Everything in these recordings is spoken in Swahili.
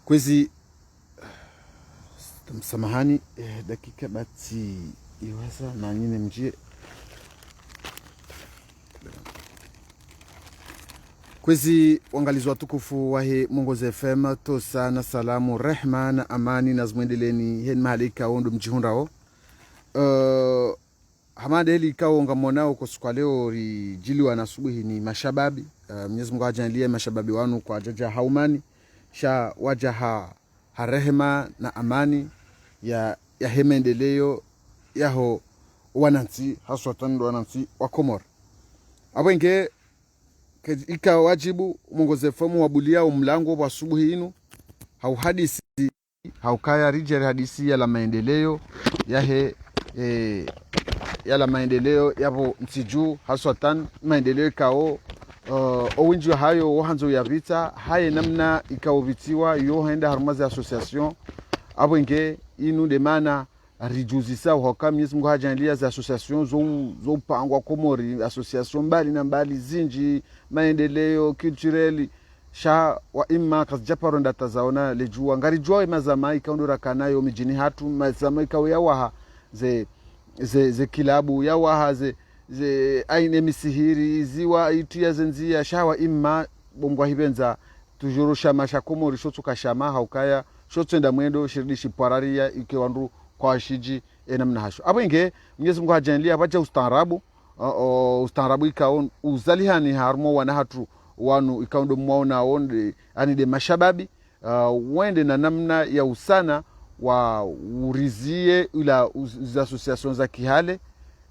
kwezi samahani dakika bati iweza na nyine mjie kwezi wangalizi watukufu wahe Mongozi FM tosa na salamu rehma na amani na zimwendeleni hen mahalika ondo mjihundao hamada heli ikawo ngamonao kwa siku leo rijiliwa na asubuhi ni mashababi Mwenyezi Mungu ajalie mashababi wanu kwa jaja haumani sha wajaha harehema na amani ya hemendeleo yaho wanansi haswatan wanansi wa Komoro abwenge ika wajibu Mongozi FM wabulia umlango wa asubuhi inu hauhadisi haukaya rijeri hadisi ya la maendeleo yahe yala maendeleo yapo msiju haswatan maendeleo kao owinji hayo wahanzo ya vita haye namna ikawovitiwa yo henda harumazi association abwenge inu de mana rijuzisa hoka Mwenyezi Mungu hajalia za association zo pangwa Komori association mbali na mbali zinji maendeleo culturel sha wa imma kasjaparo ndatazaona lejua ngarijua mazama ikaondora kanayo mijini hatu mazama ikawa waha ze kilabu ya waha ze aine misihiri ziwa itia zenzia shawa imma bongwa hibenza tujuru shama shakomori shotsuka shama haukaya shotsenda mwendo shiridishi pararia ikewandu kwa shiji namna hasho abwenge Mwenyezi Mungu hajalia bacha ustaarabu ikaon uzalihani harmo wana hatu wanu ikaundo mwaona onde ani de mashababi wende na namna ya usana wa urizie ila association za kihale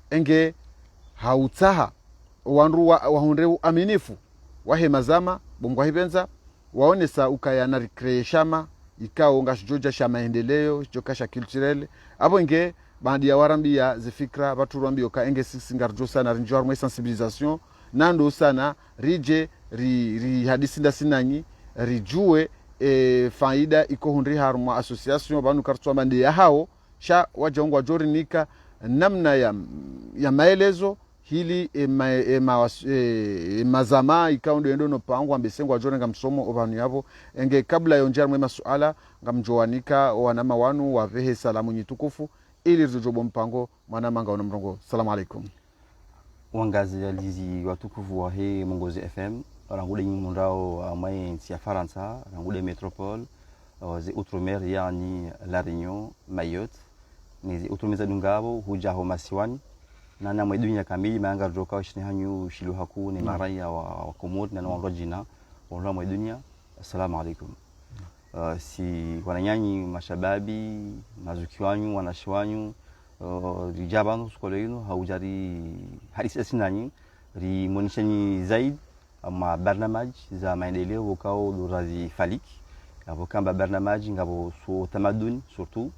enge hautaha wanru wahunde aminifu wahe mazama bongwa hibenza waonesa ukayana recreation ikao ngashoja sha maendeleo joka sha culturel abonge bandi ya warambia zifikra batu rambio ka enge singarjo sana rinjor mo sensibilisation nando sana rije ri hadisi nda sinanyi rijue faida iko hundri harma association banu kartwa bandi ya hao sha wajongwa jorinika namna ya maelezo hili mazama ikaundo endo no pangwa mbesengwa jorenga msomo obanu yabo enge kabla yonjar mwe masuala ngamjowanika wanama wanu wavehe salamu nyitukufu ili rizojobo mpango mwanamanga ona mrongo. Salamu alaikum wangazi alizi watukufu wa he Mongozi FM rangude nyumundao mai ntia Faransa rangude metropole ze outre-mer yani La Réunion Mayotte ni outre-mer dungabo hujaho masiwani na na mwedunya kamili maanga joka washini hanyu shilu haku ni maraya wa Komori na wanrojina wanra mwedunya. Assalamu alaikum. Si wananyanyi mashababi mazukiwanyu wanashiwanyu rijabanu skolenu haujari hadisi sinanyi ri monishani zaid ama barnamaj za maendeleo wakao durazi falik abo kamba barnamaj ngabo su tamaduni surtout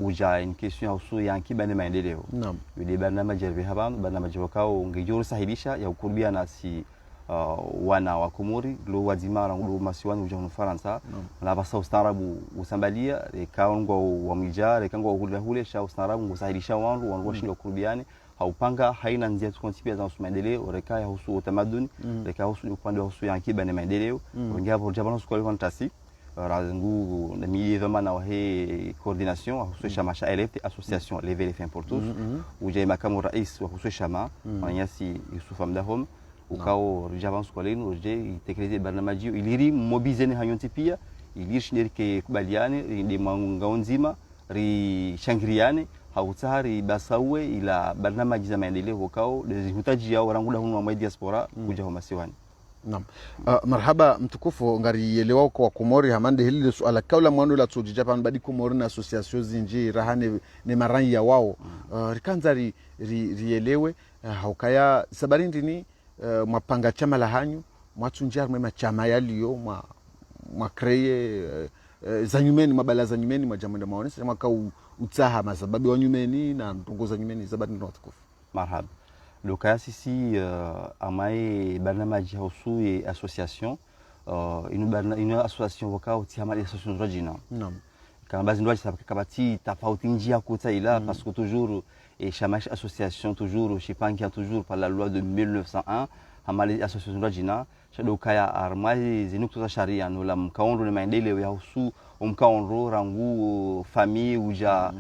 uja in question hausu yanki bane maendeleo naam yule barnamaj haban barnamaj wakao ngejoro sahilisha ya ukurbia na si wana wa Komori lo wazima rangu masiwani uja Faransa na basa ustaarabu usambalia kaongo wa mijare kango wa hule sha ustaarabu usahilisha wangu wangu washinda kurbiane haupanga haina njia tukontipia za maendeleo rekaya husu utamaduni rekaya husu upande husu yanki bane maendeleo ngabo jabana skole fantasi razangu na milier dhamana wa he coordination husu chama cha LFT association lever les fins pour tous uja makamu rais wa husu chama Manyasi Yusuf Amdahom ukao rijabana skole uje itekeleze barnamaji iliri mobilizeni hayonti pia ilishirike kubaliane ndi mwanga nzima ri shangriane hautari basawe ila barnamaji za maendeleo wakao hutaji yao ranguda hunu wa diaspora kuja wa masiwani. Naam. Marhaba mtukufu ngari yelewa kwa Komori hamande hili suala kaula mwando la tsoji Japan badi Komori na association zinji rahane ne marangi ya wao rikanza rielewe haukaya sabarindi ni mapanga chama la hanyu mwatunjar mema chama yaliyo mwa kreye zanyumeni mabala zanyumeni majamenda maonesa mwaka utaha masababu wanyumeni na ntongoza nyumeni zabadi ndo watukufu. Marhaba lokaya sisi amai barnamaji hausu ye association inu association wakao tiama association rajina naam kama bazi ndo kabati tofauti njia kuta ila parce que toujours et chamash association toujours chez Pankia toujours par la loi de 1901 amali association rajina shadoka ya armai zinukta za sharia no la mkaondo na maendeleo ya husu mkaondo rangu famille uja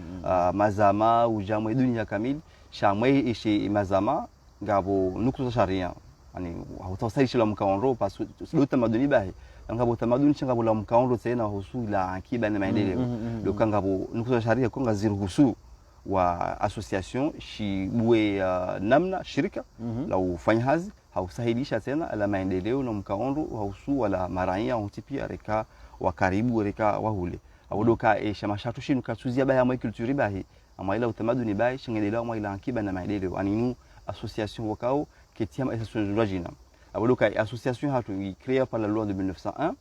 mazama uja mwe dunia kamili shamwe ishi mazama ngabo nukta za sharia yani hautasaishi la mkaondo pasu sio tamaduni bahi ngabo tamaduni ngabo la mkaondo tena husu la akiba na maendeleo doka ngabo nukta za sharia konga ziruhusu wa association shibwe namna shirika la ufanyakazi hausahilisha tena la maendeleo na mkaondo hausu wala maraia utipia reka wa karibu reka wahule awodoka shamashatu shinu katuzia bahi ama culture bahi ama ila utamaduni bahi shingelelewa ama ila akiba na maendeleo aninu association wakao ketiama association zurajina awodoka association hatu créée par la loi de 1901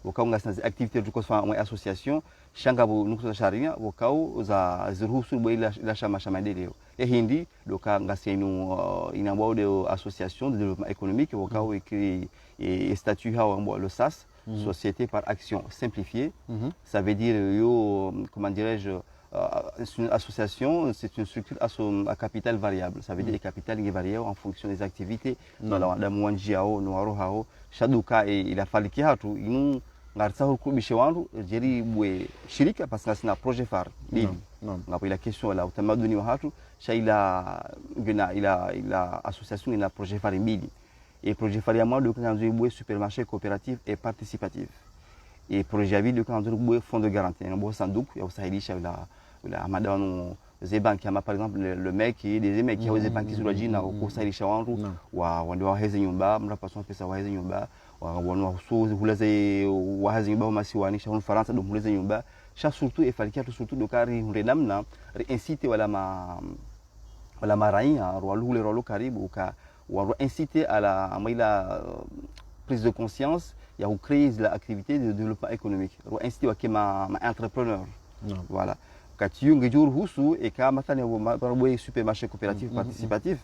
wakao ngasa activité du kosa ama association shangabo nukuza sharia wakao za ziruhusu bwela la shama maendeleo hindi doka ngasenu inambao de association de développement économique wakao écrit statut hao le SAS société par action simplifiée ça veut dire yo comment dirais-je une association c'est une structure à capital variable ça veut dire capital est variable en fonction des activités dans la mwanji hao no waro hao shaduka ila faliki hatu inu ngarisa hukubishe wandu jeri bwe shirika parce que sina projet phare nini ngapo ila question la utamaduni wa hatu shaila ngina ila association ina projet phare mbili et projet phare ya mwado kanzo bwe supermarché coopératif et participatif et projet ya video kanzo bwe fonds de garantie ngabo sanduku ya usahilisha la amadano ze banki ama par exemple le mec qui des mecs qui hauze banki sur jina kusailisha wandu wa ndio waheze nyumba mrapaswa pesa waheze nyumba wana husu hulaze wahazi nyumba masiwanisha hu Faransa do hulaze nyumba sha surtout efalikia tu surtout dokari hunde namna inciter wala maraia rwalule rwalo karibu ka wa inciter à la amaila prise de conscience ya ou créer la activité de développement économique rwa inciter wa kema entrepreneur voilà katiyunge jour husu et ka matane wa supermarché coopératif participatif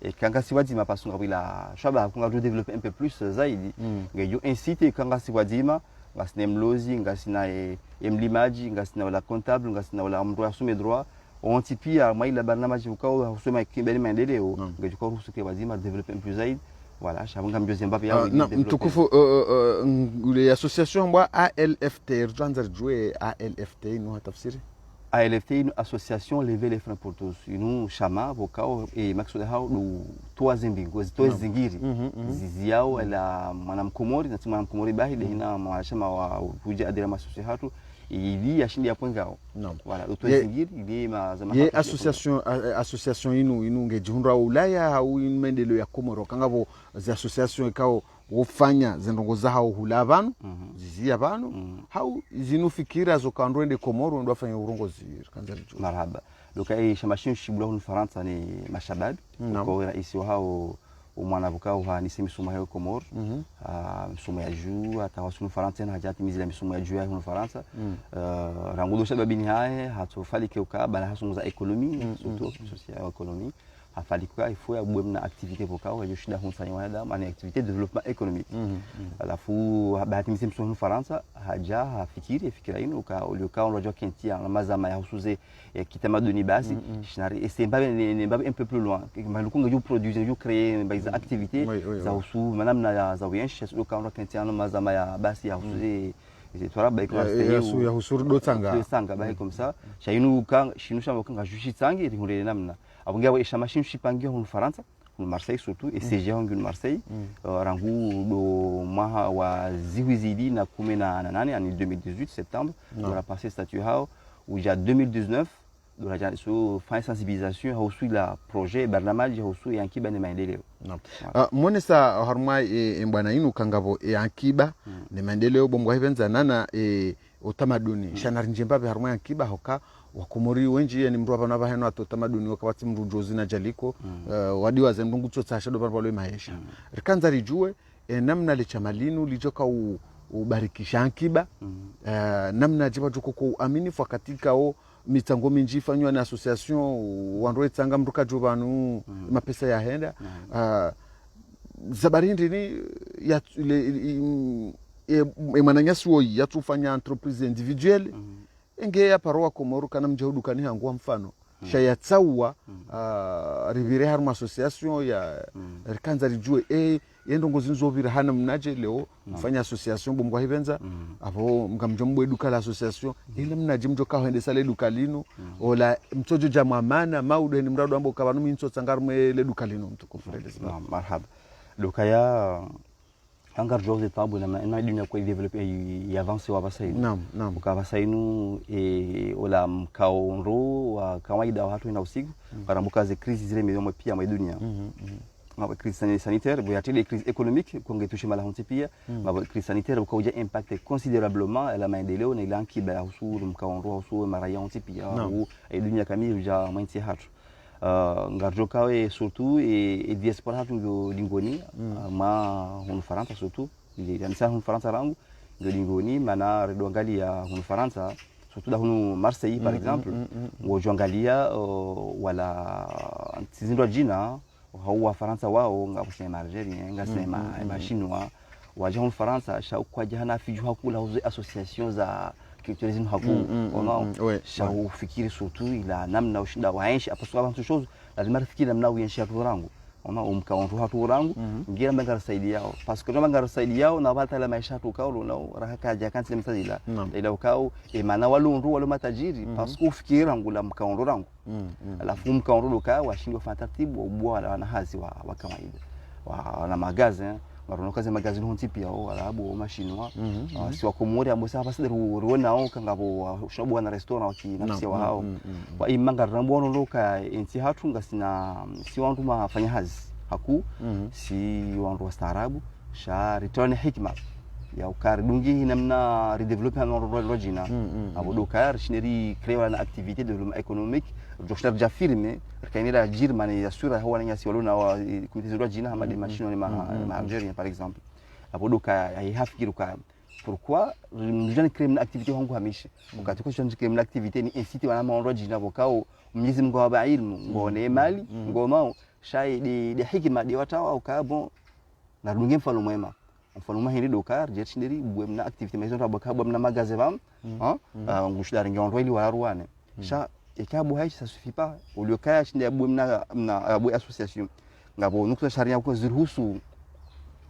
et kanga siwadima pasunga bila shaba kunga développer un peu plus zaidi ngejo inciter kanga siwadima ngasina mlozi ngasina mlimaji ngasina wala comptable ngasina wala mtu asume droit on tipia maila barnamaji ukao husoma kibali maendeleo ngejo kwa ruhusu kwa wazima développer un peu zaidi voilà shabanga mbiozi mbapi yao mtukufu ule association mwa ALFT rjanza jwe ALFT no tafsiri ALFT une association lever les freins pour tous inu shama bokao maksuda hao do toazembingo zingiri ziziao la mwanamkomori na mwanamkomori bahi lehina mwashama wa kuja adira masusi hatu ili yashindi ya pwengao voilà toazingiri ili mazama ye association inu ngejihundra Ulaya au maendeleo ya Komoro kangabo za association ikao wofanya zendongo za hao hula banu zizia banu hau zinufikira zo kandwende Komoro ndo afanya urongozi kanza licho marhaba doka shamashin shibula hu Faransa ni mashabab kwa rais wao umwana bukao ha nisemi suma ya Komoro suma ya juu atawasunu Faransa na hajati mizila misuma ya juu ya hu Faransa rangudo shababini hae hatofalike ukaba hasungu za ekonomi surtout social ekonomi afalikuwa ifo ya bwemna activité bokao ya shida hunsanya wada mani activité de développement économique alafu bahati msimu Faransa haja fikira ino ka ulioka unajua kentia na mazama ya husuze kitamaduni basi shinari c'est un peu plus loin malukunga ju produire ju créer des activités za husu manamna ya za wienshi ulioka unajua kentia na mazama ya basi ya husuze c'est ba iko ya husuru do tanga ba comme ça shainu kan shinusha mokanga jushi tsangi ringure namna abungia wa ishamashin shipangia hu Faransa hu Marseille surtout et CG hu Marseille rangu do maha wa ziwizidi na 18 en 2018 septembre on a passé statut hao où il y a 2019 do la so fin sensibilisation hao sui la projet barnamaji hao sui yankiba ne maendeleo monesa harma mbwana inu kangabo yankiba ne maendeleo bomwa hivenza nana utamaduni shanari njembabe harma yankiba hoka wakomori wenji ni mtu hapa na baheno atotamaduni wakawati mtu jozi na jaliko wadiwa zendungu tsotsa shado parpalo maisha rikanza rijue namna lichamalinu lijoka ubarikisha ankiba namna jiba joko ku aminifu katika mitango minji fanywa na association wanroe tsanga mruka jubanu mapesa ya henda zabarindi ni ya mananyasuo yatufanya entreprise individuelle enge ya paroa Komoro kana mjahudu kani hangwa mfano shayatsawa rivire harma association ya rikanza rijue yendo ngozinzo vira hana mnaje leo mfanya association bomgwa hivenza apo mkamjombo duka la association ile mnaje mjoka hoendesa le duka lino ola mtojo jamwa mana maudo ni mrado ambo kabanu minso tsangarme le duka lino mtukufureleza marhaba duka ya angar jose tabu na dunia kwa develop e avance wa basainu naam kwa basainu ola mkaonro wa kawaida watu ina usiku karambuka ze crisis zile miliomo pia mwa dunia ma crise sanitaire bo yatile crise économique konge touche mala honti pia ma crise sanitaire ko uja impacter considérablement la maendeleo na ilanki ba usuru mkaonro usuru maraya honti pia au dunia kamili uja mwenti hatu ngarjo kawe surtout et diaspora hatu ndo lingoni ma hunu Faransa surtout ili anisa hunu Faransa rangu ndo lingoni mana redo angalia hunu Faransa surtout da hunu Marseille par exemple ngojo angalia wala tizindo jina hauwa Faransa wao ngabusema Algeria ngasema Chinois waje hunu Faransa sha kwa jana fiju hakula uzo association za culturalisme haku ona shau fikiri surtout ila namna ushinda waenshi aposoka abantu chose lazima fikiri namna uyenshi hatu rangu ona umkaonto hatu rangu ngira mbanga saidi yao parce que mbanga saidi yao na bata la maisha tu kaulo na rahaka ja kanti mtazila ila ukao emana walundu walo matajiri parce que ufikiri rangu la mkaonto rangu alafu mkaonto doka washindwa fanya taratibu ubwa na hazi wa kawaida wa magazin maronokaze magazine honti pia alabu machinois si wakomori ambosa hapa sasa ruona kangabo shobo na restaurant wakinafsi wa hao kwa imanga rambono loka enti hatu ngasina si wantu mafanya hazi haku si wantu wastaarabu sha return hikma ya ukari dungi namna redevelopment na rojina abodoka shineri créer une activité de développement économique joshna ja firme kainira jirmani ya sura hawa nanya si walona wa kutizwa jina hama de machine ma Algeria par exemple abodoka haihafikiruka pourquoi mjani créer une activité hongo hamishi ukati kwa créer une activité ni inciter wana rojina bokao mnyezi Mungu wa ilmu ngone mali ngomao shai de hikima de watawa ukabo na dungi mfano mwema mfano mahindi dokar jetindiri bwemna activité maison rabaka bwemna magasin bam ngushda ngondro ili wararuane sha ekabu haishi ça suffit pas au lieu kaya chinde bwemna na bwe association ngabo nukta sharia ko zirhusu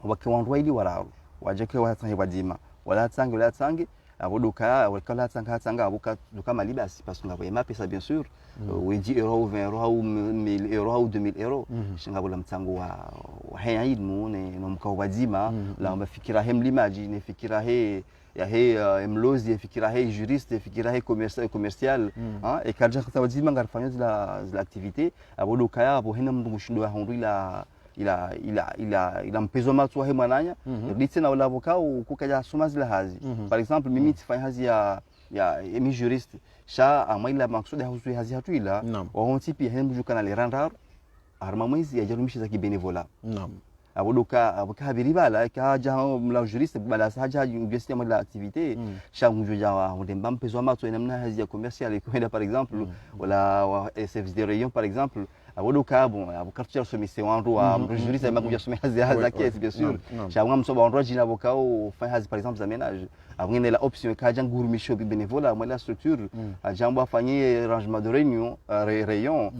wakondro ili wararu wajeke watsange badima wala tsange abodoka wakala tsanga abuka duka malibasi parce que ngabo ema pesa bien sûr oui 10 euros 20 euros ou 1000 euros ou 2000 euros shingabu la mtsango wa haid muone no mkao badima la mafikira hem limaji ne fikira he ya he mlozi fikira he juriste fikira he commercial et kaja khawazima ngarfanya zila activité abodoka ya abo hena mndu mushindo wa hondu ila mpezo matu wa he mwananya nditse na wala bokao kukaja soma zila hazi par exemple mimi tifanya hazi ya emi juriste sha amaila maksuda husu hazi hatu ila wa honti pia hemu jukana le randar arma mwezi ya jarumishi za kibenevola abodoka abukabiribala kaja mla juriste bala saja université de l'activité sha ngujo jawa ndemba mpezo matu namna hazi ya commercial kwenda par exemple wala wa service de rayon par exemple abodoka bon abukartia somise wandu wa juriste makuja somise hazi kesi bien sûr sha ngamso ba wandu jina bokao fa hazi par exemple za ménage abungene la option kaja ngurumisho bénévole moi la structure ajambo afanyie rangement de réunion rayon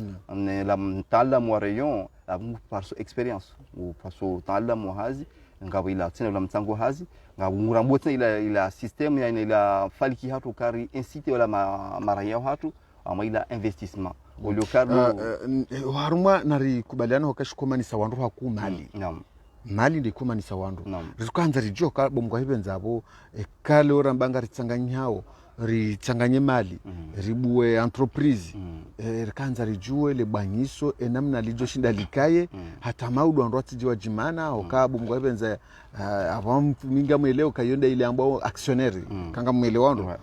la mtaalamu wa rayon abu parso experience ou parso taalamu hazi ngabo ila tena la mtango hazi ngabo ngurambo tena ila system ya ila faliki hatu kari incite wala maraya hatu ama ila investissement oliokarlo haruma nari kubaliana wakashikoma ni sawandu haku mali mali ndikuma ni sawandu rikanza rijoka bomgwa hibenza kale orambanga ritsanganyao ritsanganye mali ribuwe entreprise rikanza rijue le banyiso enamna lijo shinda likaye hata maudu ando atijiwa jimana okabo bomgwa hibenza avam minga mweleo kayonda ile ambao actionnaire kanga mweleo ando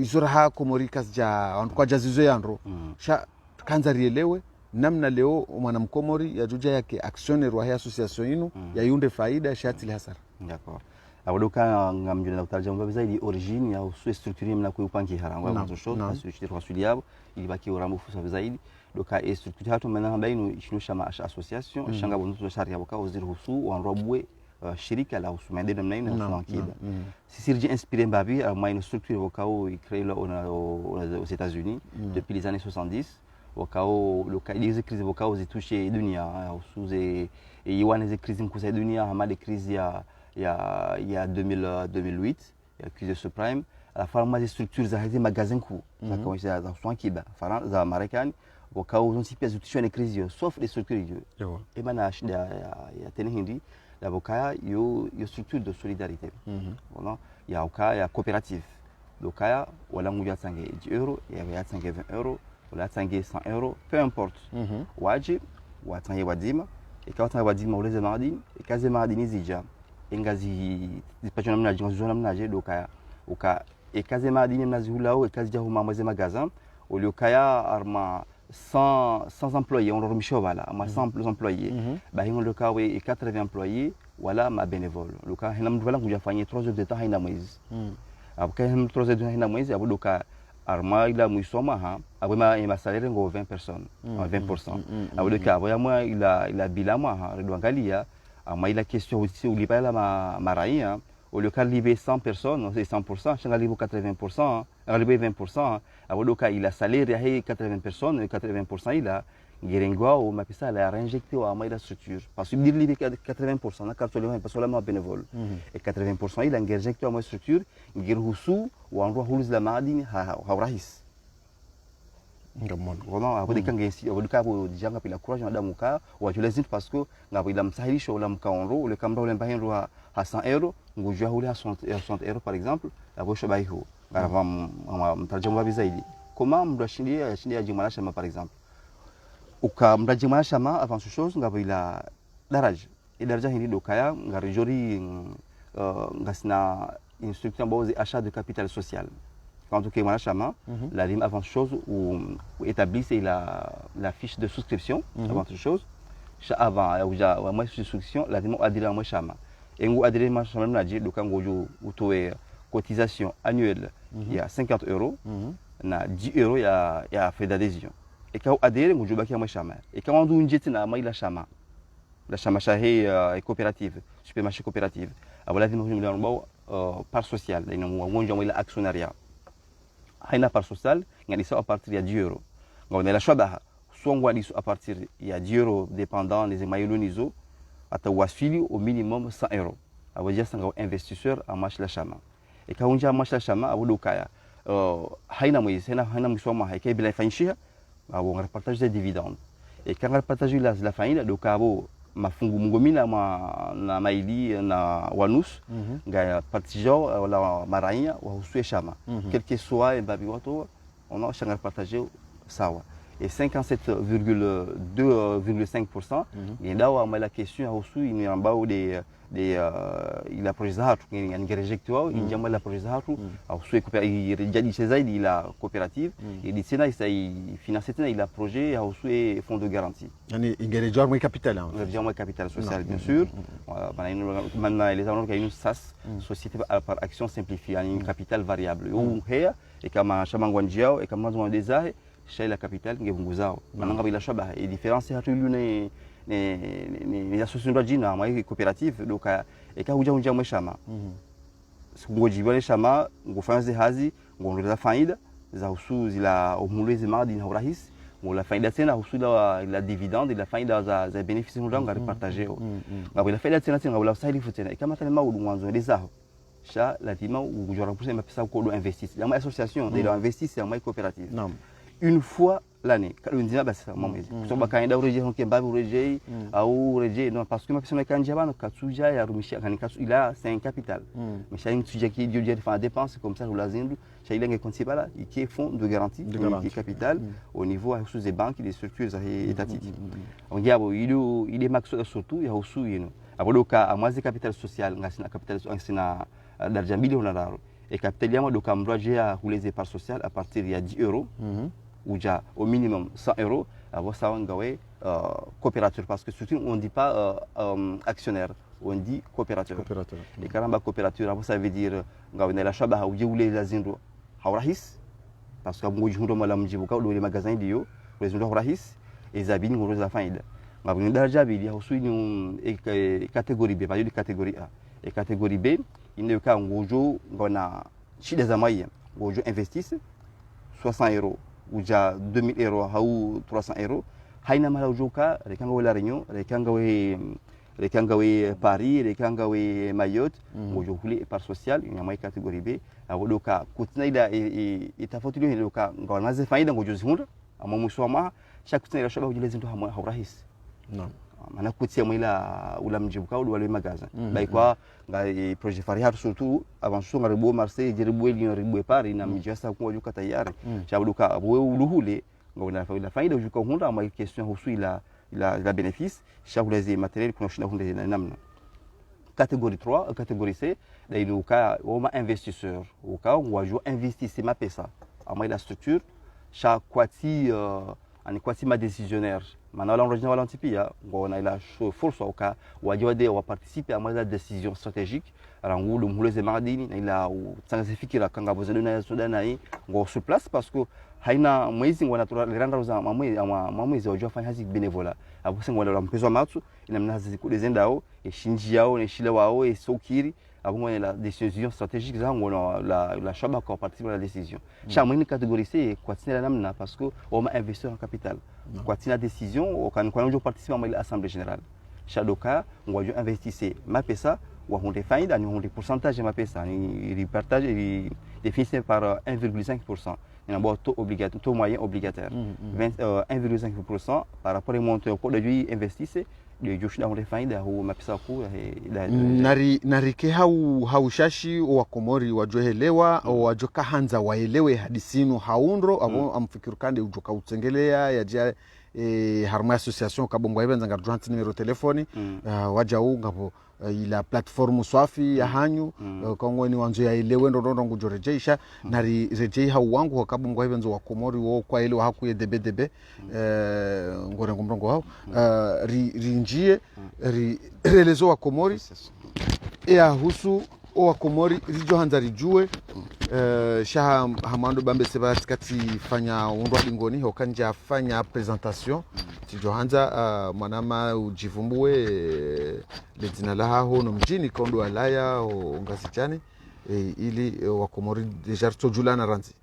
izora ha komorikas ja ando kwa jazizo yandro sha kanza rielewe namna leo mwanamkomori ya juja yake actionnaire wa association inu ya yunde faida shati hasara d'accord abodoka ngamjuna utaja mbabe zaidi origine ya usu structure mna kuipangi harangwa mwanzo shot asili kwa suliabo ili baki urambu fusa zaidi doka structure hatu mena bainu shinusha ma association shanga bonzo sharia boka uziri husu wanrobwe shirika la usu maendeleo namna ina tunankida sisi rije inspiré mbabi à une structure boka au créé là aux États-Unis depuis les années 70 wakao localize crise wakao zitouche dunia usuze et il y a des crises qui sont données à des crises il y a 2008 il y a crise de subprime à la fois des structures des magasins qui sont qui za Marekani wakao zonsi pia zutisho ne crise sauf les structures et mana shida ya tena hindi la bokaya yo structure de solidarité voilà il y a coopérative lokaya wala nguja tsange 10 euros ya tsange 20 euros wala tsange 100 euros peu importe waji watsange wadima ikawa tsange wadima uleze madini ikaze madini zija engazi dipachona mnaji ngazona mnaje lokaya uka ikaze madini mnazi hulao ikaze jahuma maze magasin olokaya arma 100 employés on remet voilà ma 100 employés bah on le cas oui 80 employés voilà ma bénévole le cas hina mtu wala kuja fanya 3 heures de temps haina mwezi après 3 heures de temps haina mwezi abo doka arma ila mwisoma ha abo ma salaire ngo 20 personnes 20% abo doka abo ya moi ila bila moi ha ndo angalia ama ila question aussi ulipa la ma raia au lieu de livrer 100 personnes, c'est 100%, je vais livrer 80%, livrer 20%, alors donc il a salaire il y a 80 personnes, 80% il a Guéringua ou ma pista a réinjecté à la structure. Parce que il livre 80%, la carte parce que là bénévole. Et 80% il a injecté à la structure, Guéroussou ou en roi Houlz la Madine à Rahis. Vraiment, après quand il y a des cas où déjà on a pris la courage dans mon cas, ou je les parce que on a pris la msahilisho show la mkaonro, le camera le mbahin roa à 100 euros, on joue à rouler à 60 euros par exemple, la voiture baïho. Avant, mtarjamu wapi zaidi. Comment mdashindia jimala shama par exemple. Uka mdajimala shama avant ce chose, on a pris la daraja. Et daraja hindi dokaya, on a rejori ngasina instruction base achat de capital social. Quand on est chama, la lime avant chose ou établissez la fiche de souscription avant toute chose. Avant moi souscription la lime adhéré à moi chama. Et on adhéré moi chama n'a dit donc on joue cotisation annuelle il y a 50 euros, na 10 euros il y a frais d'adhésion. Et quand on adhéré on joue bakia moi chama. Et quand on doit jeter na moi la chama chahé coopérative, supermarché coopérative. Alors la lime par social, on joue moi actionnariat. Haina par social ngani à partir de 10 euros. On a la choix soit on à partir de 10 euros dépendant des maïlonizo à wasfili au minimum 100 euros. Ça veut dire que c'est un investisseur à marche la chama. Et quand on dit à marche la chama, à Wodokaya, haina moïse, haina mwisoma, et qu'il y a une on partage des dividendes. Et quand on partage la famille, donc mafungu mungomina na maili na wanus ngaya partijao wala maraia wa usue chama quel que soit babi wato on a changa partagé sawa et 57,2,5% et là on a la question a usu ni ambao il a projet hatu ni rejectwa injama la projet hatu a usu jadi zaidi la coopérative et ditsena il finance tena il a projet a usu fonds de garantie yani ingerejwa mwe capital hein ingerejwa mwe capital social bien sûr maintenant les gens qui ont une SAS société par action simplifiée une capital variable ou hea et kama shamangwanjiao et kama zwa desahe chez la capitale ngevunguzao mananga bila shaba et différence hatu lune ni association d'ajina mwa coopérative donc et ka huja mwe shama ngoji wale shama ngofanya hazi ngondeza faida za usu zila umulezi madi na urahisi la faida tena usu la dividende la faida za bénéfices ndanga repartager ngabo la faida tena ngabo la sahili futena et kama tena mwanzo desaho sha lazima ujora pousser mapesa ko do investir ya ma association de investir ya ma coopérative une fois l'année quand on dit basi mamwezi kutoba kaenda ureje honke mbabi ureje au ureje non parce que ma personne quand jabana katsuja ya rumishia kan katsu ila c'est un capital mais chaque sujet qui Dieu fait faire dépenses comme ça ulazindu chaque langue compte bala qui fonds de garantie de capital au niveau sous des banques des structures étatiques on dit abo il est max surtout ya usu yino abodoka amwazi capital social ngasina capital ngasina darja milioni na et capital yamo doka mroje ya huleze par social à partir de 10 euros ou déjà au minimum 100 euros, avoir ça en coopérateur. Parce que surtout, on ne dit pas actionnaire, on dit coopérateur. Et quand on dit coopérateur, ça veut dire que on a la chaba ou les lazindo haurahis, parce que moi je me demande la mjibuka ou les magasins dio, les lazindo haurahis, et zabini on la faïda. On a déjà vu il y a aussi une catégorie B, pas une catégorie A. Et catégorie B, il y a un gojo, on a chez des amoyens, gojo investissent 60 euros. Ou déjà 2000 euros ou 300 euros haina mala ujoka rekanga wala renyo rekanga we rekanga we Paris rekanga we Mayotte ngojo hule par social nyama category B abodoka kutina ila itafauti ile doka nganaze faida ngojo zihunda ama musoma shakutina ila shaba ujilezi ndo haurahisi naam mana kutia mwila ula mjibu kaudu wale magaza baikwa ngai projet farihat surtout avant so ngaribo Marseille jeribo Lyon ribo Paris na mjasa kwa juka tayari shabuduka abo uluhule ngona faida ujuka hunda ama question husu ila bénéfice shakulezi matériel kuna shina hunde na namna catégorie 3 catégorie C dailu ka oma investisseur au cas où on joue investir ma pesa ama la structure cha kwati ani kwati ma décisionnaire maintenant l'original valentipia ngona ila force au cas wajode wa participer à la décision stratégique rangulo mhuleze madini na ila tsangazifikira kanga bozelo na Sudan hii ngo sur place parce que haina mwezi ngona turanda za mamwezi wajua fanya hazi benevola abo ngona la mpezo matsu ina mnazi kudezendao eshinji yao ne shile wao esokiri abo ngona la décision stratégique za ngona la shaba kwa participer à la décision cha mwini catégorie C kwa tina namna parce que on ma investir en capital kwa tina décision quand on participer à l'assemblée générale shadoka ngwajo investir ma pesa wa honde faida ni honde pourcentage ma pesa ni partage il défini par 1,5%. Il y a un taux obligatoire, taux moyen obligataire. 1,5% par rapport au montant au cours de lui investissez de joshi da honde faida au mapesa ku narike haushashi wa komori wajohelewa wajoka hanza waelewe hadisinu haundro abo amfikirukande ujoka utsengelea yaje harma association kabongo yebenza ngarjuanti numero telefoni waja ngabo ila platform swafi ya hanyu kongo ni wanzo yaelewe ndo ngujorejeisha nari rejei hauwangu wakabongo yebenzo wa komori wo kwa ile hakuye debe ngore ngomrongo hao rinjie relezo wa komori ya husu wa komori rijo hanza rijue shaha hamando bambe seba kati fanya undwa bingoni hokanja fanya presentation tijo hanza manama ujivumbue ledzina la hono mjini kondo alaya ngasichane ili wa komori deja tojulana ranzi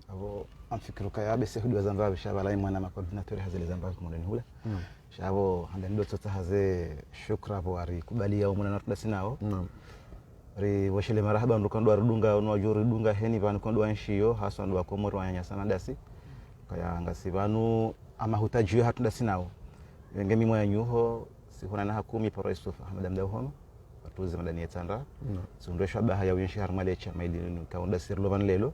abo amfikiruka yabe sehudu zamba shabala mwana ma coordinateur hazile zamba kumoni hula shabo handendo tota haze shukra bo ari kubalia umuna natunda sinao ri washile marahaba ndukando arudunga onwajuri dunga heni vanu kondo anshiyo haswa ndo wakomori wanyanya sana dasi kaya ngasi vanu ama hutajiyo hatunda sinao ngemi moya nyuho sihona na hakumi paro Yusuf Ahmed Amdahono watuze madani yetanda sundosha baha ya winshi harmalecha maili kaunda sirlo van lelo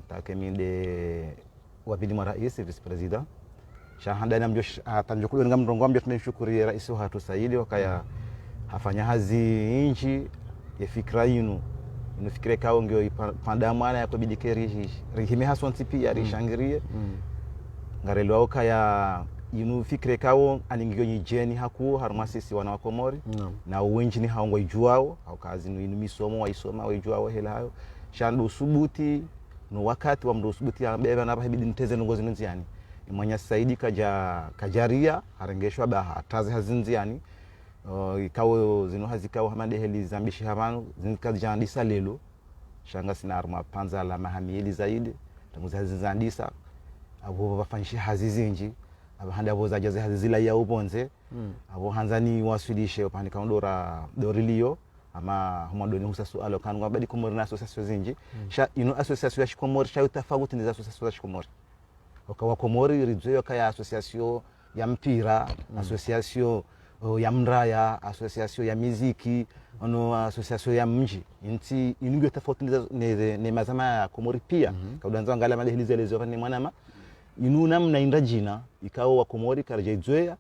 takeminde wabidi mara rais vice president shahanda na mjosh atanjokulo ngamrongo ambyo tunashukuru rais wa hatu Saidi wakaya hafanya hazi inchi ya fikra yinu inafikire kao ngio pandamana ya kubidike rihime haswanti pia rishangirie ngarelo au kaya yinu fikire kao aningio nyijeni haku harmasisi wana wakomori na uwenji ni haongo ijuao au kazi inu misomo waisoma waijuao hela hayo shandu subuti no wakati wa mdo subuti ya beba na bahibidi niteze ngozi nziani imanya Saidi kajaria harengeshwa baha ataze hazinziani ikawo zino hazikawo hamande heli zambishi habanu zinkajandisa lelo shanga sina arma panza la mahamili zaidi tamuza hazizandisa abo bafanshi hazizinji abahanda abo zajaze hazizila ya ubonze abo hanzani wasudishe opani kaondora dorilio ama humadoni husa sualo kanwa badi komori na association zinji sha ino association ya shikomori sha utafauti ni za association ya shikomori wakawa komori rizoyo kaya association ya mpira association ya mraya association ya muziki ono association ya mji inti inugyo tofauti ne mazama ya komori pia kaudanza ngala madehilizelezo ni mwanama inu namna indajina ikawa wa komori karjezoea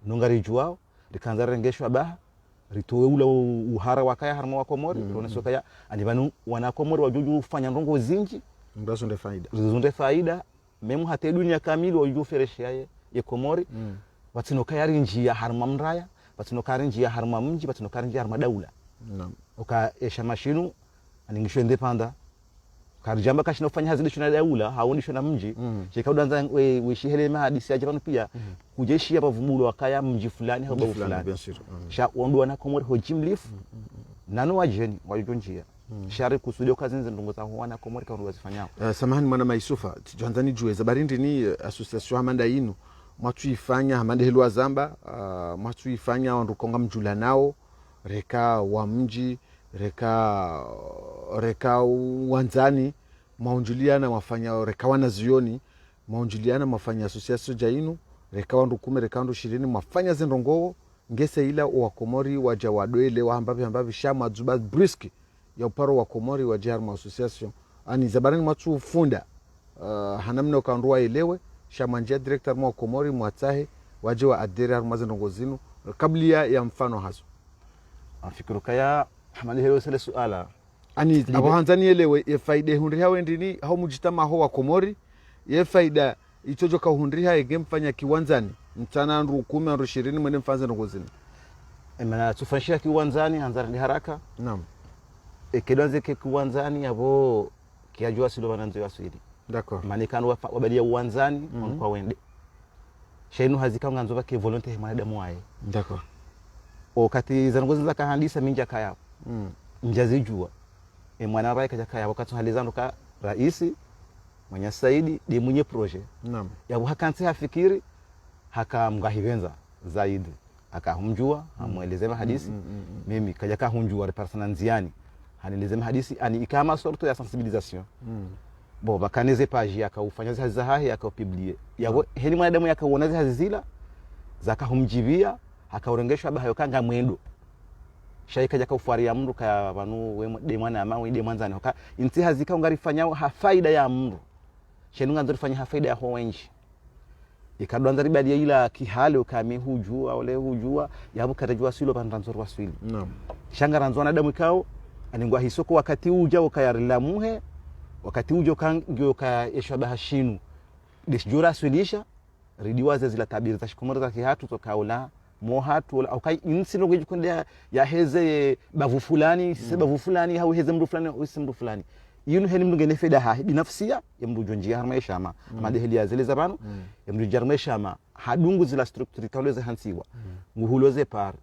nongari juao rikanza rengeshwa baha ritowe ula uhara wakaya harma wa komori roneso kaya anibanu wana komori wajuju ufanya ndongo zinji ndazonde faida memu hate dunia kamili wajuju fereshaye ya komori watino kayari njia harma mraya watino kayari njia harma mji watino kayari njia harma daula oka esha mashinu aningisho indepanda karjamba kashino fanya hazidi shuna daula haondisho na mji chekaudanza weshihele mahadisi ajirano pia kujeshi hapa vumulo wakaya mji fulani au babu fulani sha wondu wana komori hojimlif nano wajeni wajonjia shari kusudio kazinze ndongo za wana komori kwa wazifanyao samahani mwana Maisufa tuanzani juwe zabarindi ni association amanda yinu mwatuifanya hamandehilwa zamba mwatuifanya wandukonga mjula nao reka wa mji reka wanzani maunjuliana wafanya reka wanazioni maunjuliana mafanya association jainu reka wandu 10 reka wandu 20 mafanya zendongo ngese ila wa Komori waja wadoele wa ambavi shama zuba briski ya uparo wa Komori wa jarma association ani zabarani matu funda hanamna ukaandua elewe shama njia director mwa Komori mwatahe waje wa adere harma zendongo zinu kabla ya mfano hazo afikiru kaya hamani helo sele suala ani abo hanzani elewe ye faida hundri hawe ndini hao mujitama ho wa Komori ye faida itojo ka hundri ha egemfanya kiwanzani mtana ndu 10 ndu 20 mwende mfanze ndo zini emana tufanyisha kiwanzani hanzani haraka naam ekedonze ke kiwanzani abo kiajua silo bananzo yaswidi d'accord manikano wabadia uwanzani kwa wende shainu hazika nganzo bake volonté mwanadamu wae d'accord wakati zangozi za kahandisa minja kaya njazijua mwana raika kaja kaya wakati halizano ka raisi mwenye Saidi de mwenye projet naam yabo hakansi hafikiri haka mgahivenza zaidi akahumjua amuelezema hadisi mimi kaja kahunjua reparsana nziani hanelezema hadisi ani ikama sorto ya sensibilisation bo bakaneze page akaufanya za hahi akapublier yabo heni mwanadamu yakaona hazizila zakahumjibia akaurengeshwa bahayo kanga mwendo shaika jaka ufaria mndu ka banu we de mwana ama de mwanzani hoka inti hazika ungarifanya ha faida ya mndu shenunga nzorifanya ha faida ya ho wenji ikadwanza ribadi ila kihale ukame hujua ole hujua yabo katajua silo bandanzor waswili naam shanga ranzona damu ikao aningwa hisoko wakati uja ukayarila muhe wakati uja ukangyo ka yeshwa shinu desjura swilisha ridiwaze zila tabiri za shikomoro za kihatu tokaula mohatu au kai insino gejikunda ya heze bavu fulani sise bavu fulani au heze mdu fulani au simdu fulani yunu heni mdu ngene feda ha binafsia ya mdu jonjia harma ishama madeheli ya zile zabano ya mdu jarma ishama hadungu zila structure kawleze hansiwa nguhuloze par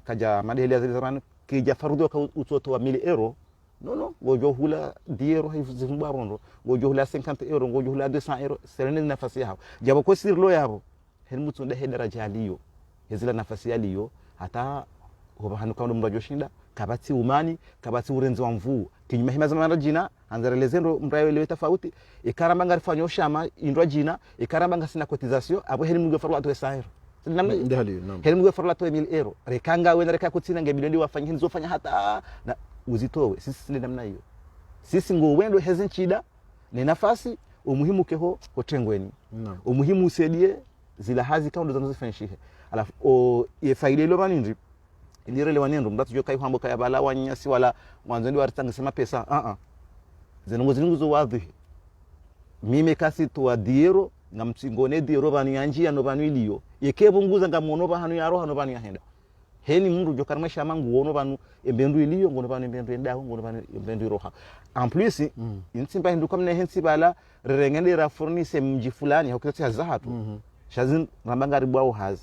kaja madeheli ya zile zabano kija farudo ka utoto wa 1000 euro no gojo hula diero haifu barondo gojo hula 50 euro gojo hula 200 euro serene nafasi yao jabo ko sirlo yabo heni mtu ndehe daraja aliyo yazila nafasi yaliyo hata hoba hanuka ndo mrajo shinda kabati umani kabati urenzi wa mvuu kinyuma himaza mara jina anzarelezendo mrayo ile tofauti ikaramba ngarifanywa shama indwa jina ikaramba ngasina cotisation abo heli mngo farwa to sairo namna ndali naam heli mngo farwa to 1000 euro rekanga wenda reka kutina ngebilioni wafanya hizo fanya hata na uzitowe sisi ni namna hiyo sisi ngo wendo hezi chida ni nafasi umuhimu keho kotengweni naam umuhimu usaidie zila hazi kaundo zanozifanyishihe alafu o ye faida ilo banindi ilirele wanendo mdatu joka ihambo kaya bala wanyasi wala mwanzo waritanga sema pesa zenongo zinunguzo wadhi mimi kasi to diero ngamtsingone diero bani yanjia no banu iliyo yekebunguza ngamono bahanu yaro hano bani yahenda heni mundu joka mesha mangu wono banu embendu iliyo ngono banu embendu endaho ngono banu embendu roha en plus insimba hindu kamne hensi bala rerengende ra fournisse mji fulani hakati hazahatu shazin rambangari bwao hazi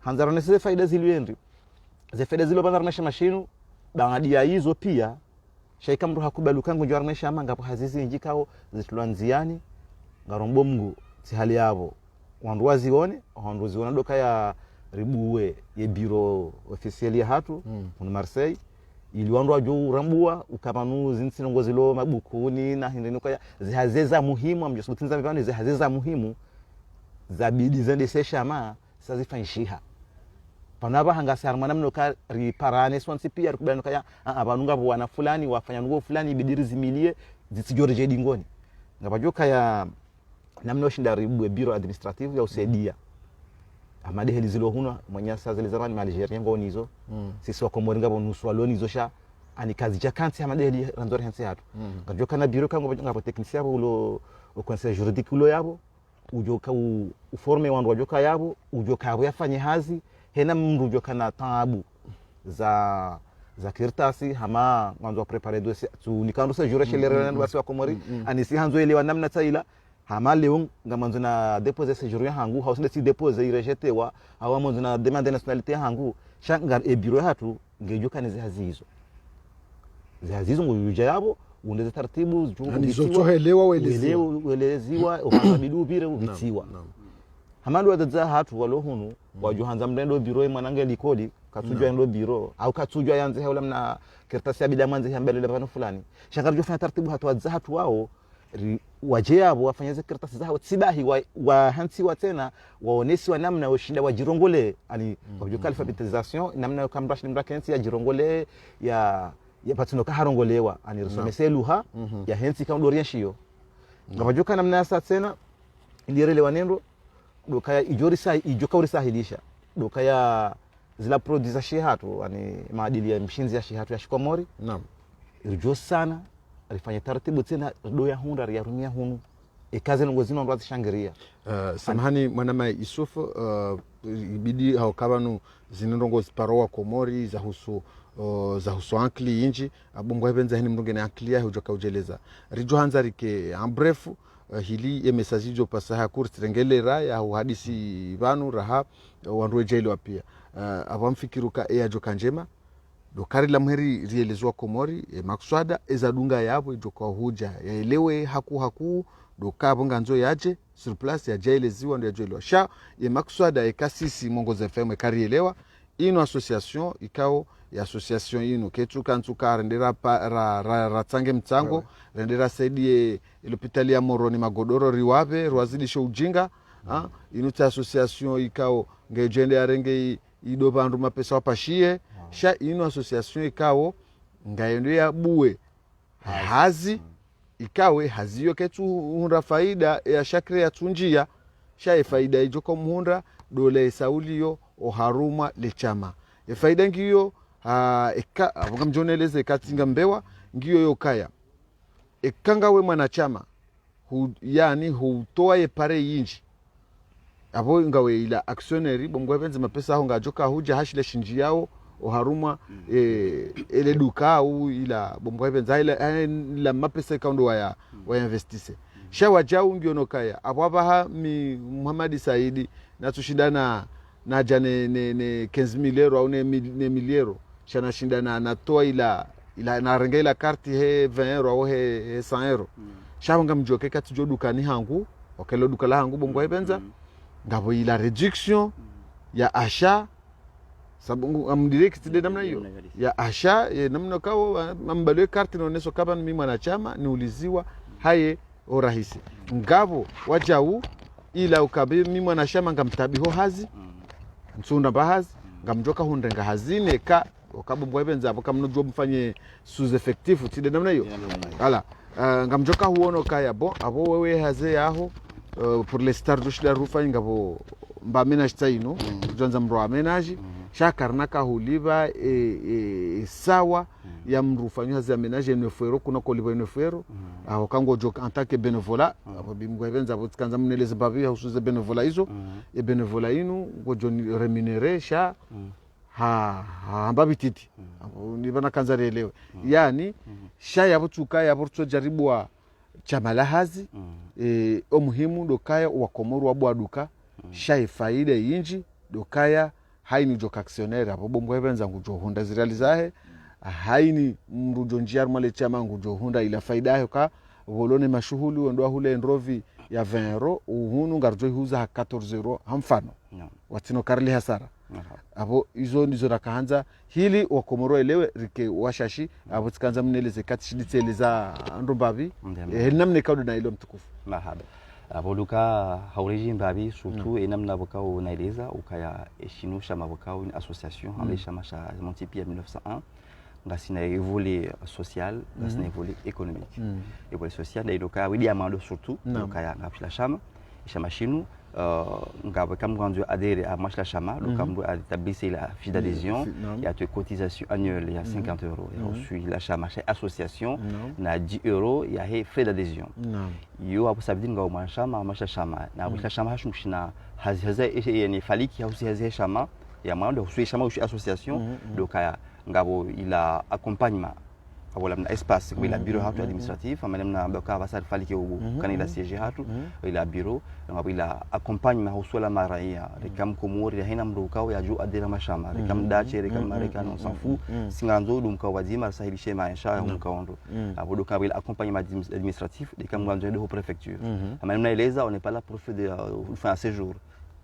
hanzarane zile faida ziliwendi ze faida zilo banarmesha mashinu bangadia hizo pia shaika mru hakubaluka ngo jarmesha manga hazizi njikao zitulwanziani ngarombo mngu si hali yabo wanduwazi one wanduwazi ona doka ya ribuwe ye biro officiel ya hatu on Marseille ili wanduwa jo rambua ukapanu zinsinongo zilo mabukuni na hindenuka ya zihazeza muhimu amjosutinza mibani zihazeza muhimu zabidi zende seshama sazifanyishiha panaba hangasa harmana mnoka riparane swansi pia rikubana kaya abanunga bwana fulani wafanya ngo fulani bidiri zimilie zitsijorje dingoni ngabajoka ya namno shinda ribu biro administrative ya usaidia amade heli zilo huno mwanyasa zile zamani Algeria ngoni hizo sisi wa Komori ngabo nusu aloni hizo sha ani kazi cha kanti amade heli ranzori hansi hatu ngajoka na biro kango ngabo technicien abo ulo au conseil juridique ulo yabo ujoka uforme wandu wajoka yabo ujoka yabo yafanye hazi hena mndu ujoka na taabu za kirtasi hama mwanzo wa prepare dossier tu nikando sa jure chelere na basi wa Komori anisi hanzo elewa namna taila hama leo ngamanzo na déposer séjour hangu hausinde si déposer irejete wa hawa mwanzo na demande nationalité hangu shanga e bureau hatu ngejoka ni zihazizo nguja yabo undeze taratibu ndizotohelewa ueleziwa ukabidu vile uvitiwa hamandu wadza hatu walo hunu wajuhanza mrendo biro mwanange likodi katujwa ndo biro au katujwa yanze haula mna kertasi ya bida mwanze hambele lebano fulani shakarjo fanya taratibu hatu wadza hatu wao waje yabo wafanya kertasi zao sibahi wa hansi wa tena waonesi wa namna washinda wajirongole ani kwa alphabetisation namna kambrash mbrakensi ya jirongole ya patino kaharongolewa ani rusomese luha ya hensi kama doriashio ngabajoka namna ya tena ilirelewa nendo dokaya ijorisa ijoka sahilisha dokaya zila produza shihatu ani maadili ya mshinzi ya shihatu ya shikomori naam irjo sana alifanya taratibu tena doya hunda ya rumia hunu ikaze ngozino ndo shangiria samahani mwanama Isufu ibidi haokabanu zinondongo ziparoa komori za husu ankli inji abongo hebenza hini mrunge na ankli ya hujoka ujeleza rijo hanza rike ambrefu hili message jo pasaha kursi rengelera ya hadisi vanu raha wanruwe jailwa pia abamfikiruka joka njema dokari la mheri rielezwa komori makswada ezadunga yabo joka huja yaelewe haku doka bonga nzo yaje sur place ya jaeleziwa ndio jailwa sha makswada ekasisi mongoza FM karielewa ino association ikao ya association ino ketuka ntuka rendera ratsange mtsango rendera saidie l'hôpital ya Moroni magodoro riwabe rwazidisha ujinga inuta association ikao ngejende arenge ido bandu mapesa wapashie sha ino association ikao ngaendo ya buwe hazi ikawe haziyo ketu hunda faida ya shakre ya tunjia sha faida ijoko muhunda dole sauliyo oharuma lechama faida ngiyo avuga mjoneleze katinga mbewa ngiyo yokaya ekanga we mwanachama yani hutoa pare yinji abo ngawe ila actionnaire bongo benze mapesa aho ngajoka huja hashile shinji yao oharuma ele duka au ila bongo benze ila mapesa kaundo wa investise shawa jao ngiono kaya abo abaha mi Muhammad Saidi na tushindana na jane ne 15,000 euro au ne 1,000 euro shana shindana natoa ila na renga ila karti he 20 euro au he 100 euro shabanga mjoke kati jodukani hangu okelo duka la hangu bongo ebenza ngabo ila reduction ya asha sababu amdirect de namna hiyo ya asha namna kao mambalo karti naoneso kama mimi mwanachama niuliziwa haye orahisi ngabo wajau ila ukabe mimi mwanachama ngamtabiho hazi nsunda bahazi ngamjoka hundenga hazine ka okabombo ebenza abo kamnojo mfanye sous effectif tide namna hiyo ala ngamjoka huono kaya bon abo wewe haze yaho pour les stars de shida rufa ngabo mba menage taino jonza mro amenage shakarna ka huliba sawa ya mrufanyo haze amenage ne fero kuna ko liba ne fero aho kango joka en tant que bénévolat abo bimgo ebenza abo tkanza mneleze babi hausuze bénévolat izo bénévolat inu go joni rémunéré sha mbabititi nibana kanza relewe yani sha yabutuka yaburto jaribwa chamala hazi omuhimu dokaya wakomoru wabwaduka sha faida yinji dokaya haini joka actionnaire abo bombo ebenza ngujo honda ziralizahe haini mrujo njiar male chama ngujo honda ila faida yao ka volone mashuhuli ndo hule ndrovi ya 20 euro uhunu ngarjo huza 14 euro hamfano watino karli hasara abo izo ndizo rakaanza hili wakomoro elewe rike washashi abo tkanza mneleze katishiditseleza ndumbabi namne kaudo na ilo mtukufu mahaba abo luka haureji mbabi surtout namna bokao naeleza ukaya eshinusha mabokao une association amesha masha montipi ya 1901 ngasina évoluer social ngasina évoluer économique évoluer social et loka widi amando surtout ukaya ngapila shama shama shinu ngabe kam rendu adhérer à Machla Chama, le Camdo a établi la fiche d'adhésion, il y a une cotisation annuelle, il y a 50 euros. Et ensuite, la Chama, chaque association, il y a 10 euros, il y a frais d'adhésion. Il y a ça veut dire que Chama, Machla Chama, Machla Chama, il fallait qu'il y ait aussi Chama, il y a moyen de Chama aussi association, donc il a accompagnement. Voilà un espace où il a bureau administratif, madame na baka va faire fali au candidat siège hatu, il a bureau, il a accompagnement au sol la maraïa, les cam komori ya hina mruka ya juu adira mashama, les cam dache, les cam marekano on s'en fout, singanzo donc wazima sahilishe maisha mkaondo. Abo donc il accompagnement administratif, les cam ganzo de préfecture. Madame na eleza on n'est pas là pour faire un séjour.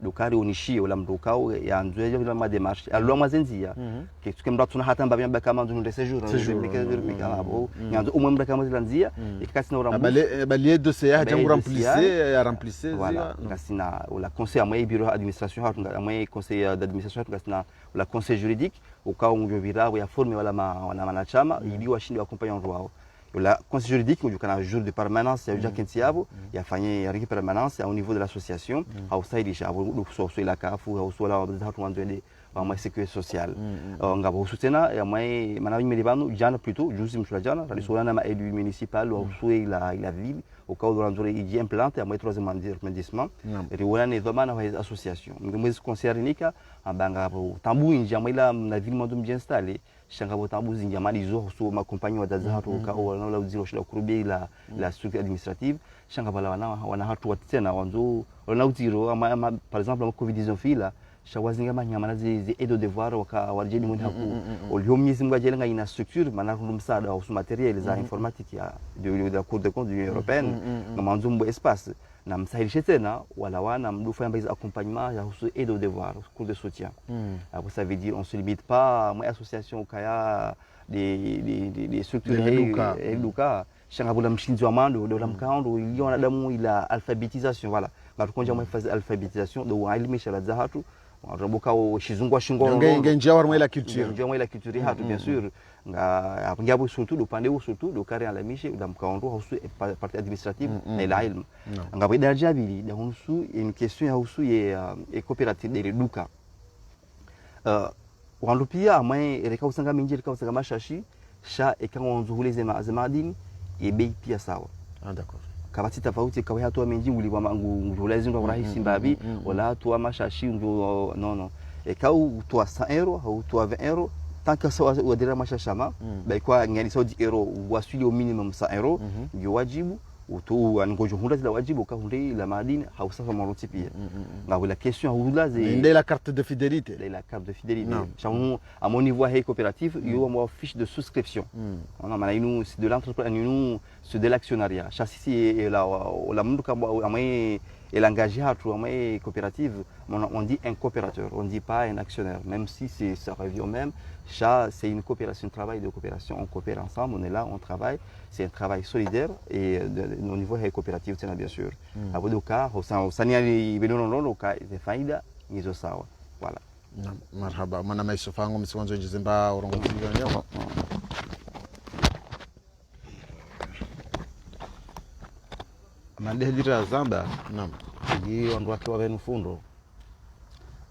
dokari onishie wala mdokao ya nzweje vile ma démarche allo mazenzia que tu kemba tuna hata mbabya mbaka manzo de séjour mika abo nyanzo umwe mbaka manzo lanzia ikasi na urambu balier dossier ya jangu remplissé voilà ngasina wala conseil amwe bureau administration hatu amwe conseil d'administration hatu ngasina wala conseil juridique ukao ngobira ya former wala manachama ili washindi accompagnant wao la conseil juridique où il y a un jour de permanence il y a déjà Kentiabo il y a fini une permanence au niveau de l'association au sein de soit la CAF ou soit la de la sécurité sociale on a beau soutenir et moi maintenant me jana plutôt juste me jana la solana ma élu municipal ou soit la ville au cas où on il y implante à moi troisième arrondissement et on a une demande à association mais conseil unique en banga tambu inja moi la ville m'a bien installé shanga botambu zinjamani zo so makompanyi wadaza hatu ukao na uziro shida kurubia la structure administrative shanga bala wana hatu watena wanzo na uziro ama par exemple ma covid-19 fila shawazinga manyama zi edo devoir warjeni mwenye haku olio miezi mgajelenga ina structure mana msaada wa matériel za informatique ya de la Cour des comptes de l'Union européenne ngama nzumbo espace na msahilishe tena wala wana mdufa yamba za accompagnement ya husu aide au devoir cours de soutien après ça veut dire on se limite pas à association kaya des structures eduka shanga bula mshinzi wa mando dola mkando iliona damu ila alphabétisation voilà ngatukonja mwa phase alphabétisation do wailimisha la zahatu roboka shizungwa shingo ngenja warmwe la culture ngenja warmwe la culture hatu bien sûr nga ngabo surtout do pande surtout do kare ala mishe da mkaondo husu partie administrative na ila ilmu ngabo daraja bili da husu une question ya husu ye coopérative de duka wanlupia amwe reka usanga minji reka usanga mashashi sha ekango nzuhule zemadini ye bei pia sawa d'accord kabati tofauti kwa watu wamenji uliwa mangu ngulazi ndo rahisi mbabi wala watu wa mashashi ndo no ekau toa 100 euros au toa 20 euros tant que ça wadira mashashama ba kwa ngani saudi euro wasuli au minimum 100 euros ndio wajibu utu angojo hunda zila wajibu ka hunde la madini hausafa maroti pia ngabo la question hula ze la carte de fidélité la carte de fidélité chaque à mon niveau hay coopérative il y a une fiche de souscription on a malinu c'est de l'entreprise nous c'est de l'actionnariat chassis et la mundu kama amay et l'engagé à tout coopérative on dit un coopérateur on dit pas un actionnaire même si ça revient au même c'est une coopération un travail de coopération on coopère ensemble on est là on travaille c'est un travail solidaire et au niveau des coopératives c'est bien sûr à bout de cas au sania benono cas de faida nizo sawa voilà marhaba mana maisofango msiwanzo jizemba urongo mlionyo mandehira zamba naam yi wandu wake wa fundo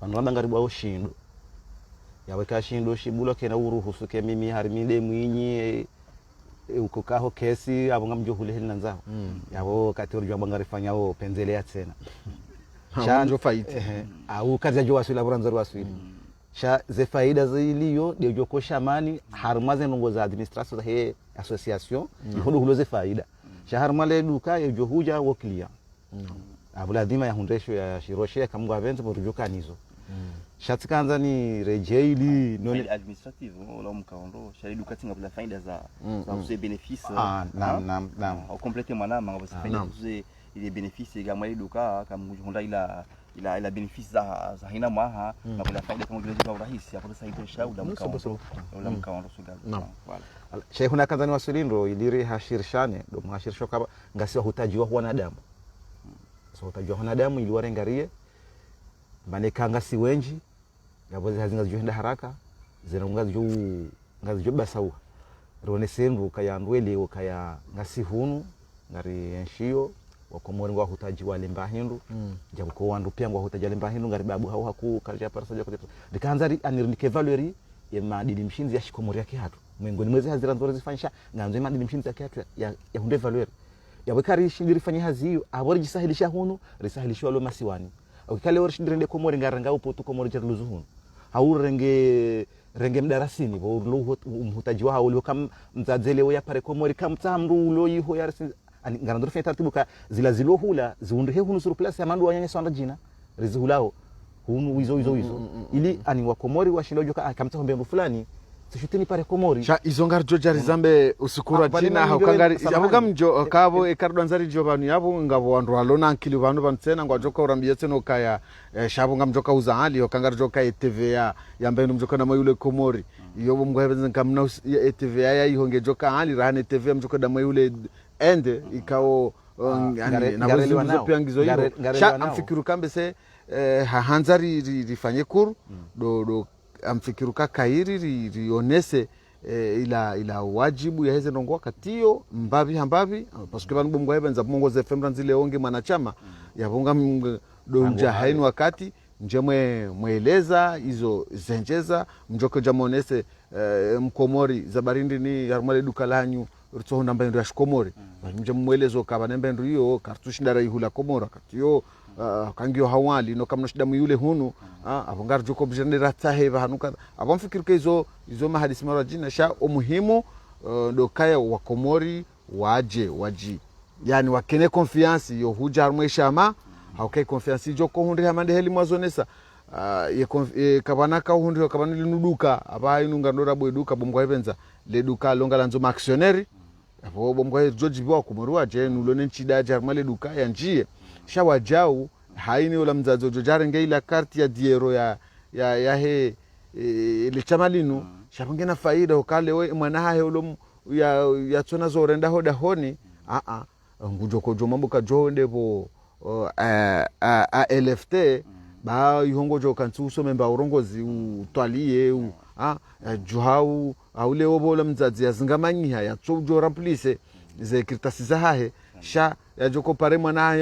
wandu wanda ngaribu au shindo yaweka shindo shibulo kena uruhusu ke mimi harimide mwinyi uko kaho kesi abo ngamjo hule nanzao yabo katoro jwa bangarifanya o penzelea tena chanjo faiti au kazi jo wasula buranzo wasuli sha ze faida ziliyo de joko shamani harmaze nongo za administration za he association ihodo hulo ze faida shahar male duka yejo huja wo client abula dima ya hundesho ya shiroshe kamgo avente borujoka nizo shatikanza ni rejeili non administrative wala mkaondo shari duka tinga bula faida za uze bénéfice nam au complètement na manga faida uze ile bénéfice ga mali duka kama hunda ila bénéfice za hina mwaha na bula faida kama vile kwa urahisi hapo sasa hiyo shau da mkaondo sugal voilà Sheikhuna kanzani wasulindro iliri hashirishane do mhashirisho kaba ngasiwa hutajiwa wanadamu so hutajiwa wanadamu ili warengarie maneka ngasi wenji yaboze hazinga zijohenda haraka zinunga ngazi basawa rone sendu kaya ndwele ukaya ngasi hunu ngari enshio wakomori ngwa hutajiwa lemba hindu jabu ko wandu pia ngwa hutajiwa lemba hindu ngari babu hau haku kalja parasaja kwa dikanzari anirike valeri ya madidi mshinzi ya shikomori yake hatu miongoni mwezi hazira nzuri zifanyisha nganzo madidi mshinzi yake hatu ya hunde valeur ya wekari shindiri fanya haziyo abori jisahilisha hunu risahilishwa lo masiwani ukikale wori shindiri ndeko mori ngaranga upo tu komori jarluzu hunu haurenge mdarasini bo lo mhutajiwa haulo kam mzadzelewe ya pare komori kam tamru lo yiho ya ngarandoro fanya taratibu ka zilo hula ziunde he hunu sur place ya mandu wanyanya sonda jina rizihulao hunu wizo ili ani wakomori washilojo kamta hombe fulani sishutini pare Komori sha izongar jojari zambe usikura china haukangari avuga mjo kavo ekardwanzari jovani yavo ngavo wandu walona ankili vanhu vantsena ngwajoka urambie tseno kaya shavo ngamjoka uzali okangari joka TVA yambenu mjoka na mayule Komori yobo mgwebenza ngamna TVA ya ihonge joka hali rahane TVA mjoka da mayule ende ikao na piangizo hiyo sha amfikiru kambe se hahanzari rifanye kuru do amfikiru kakairi rionese ila wajibu ya heze ndongo wakatiyo mbavi pasuke vanu bomgo hebenza mongoze femra nzile onge mwanachama yavunga donja hainu wakati njemwe mweleza hizo zenjeza mjoko jamonese mkomori zabarindi ni harmale duka lanyu rutsoho namba ndo ya shikomori mje mwelezo kaba nembe ndo hiyo kartushindara ihula komora katiyo kangio hawali no kamno shida muyule hunu avongar joko bjenera taheva hanuka avamfikirike hizo mahadisi mara jina sha umuhimu ndo kaya wa Komori waji yani wakene confiance yo huja harmwe shama haukai confiance joko hundi hamande heli mwazonesa ye kabana ka hundi kabana linuduka aba inunga ndora boeduka bomgo hebenza le duka longa lanzo actionnaire abo bomgo George bwa kumurwa je nulone nchida harmale duka ya njie shawa jau haini ola mzazo jojare ngeila karti ya diero ya he ile chamalinu shapangena faida okale we mwana hahe ulo ya tsona zorenda hoda honi ngujoko jo mambo ka jo ndebo LFT ba yihongo jo kantu memba urongozi utwalie juhau aule obola mzazi yazingamanyiha ya tsojo ramplice ze kirtasi za hahe sha ya joko pare mwana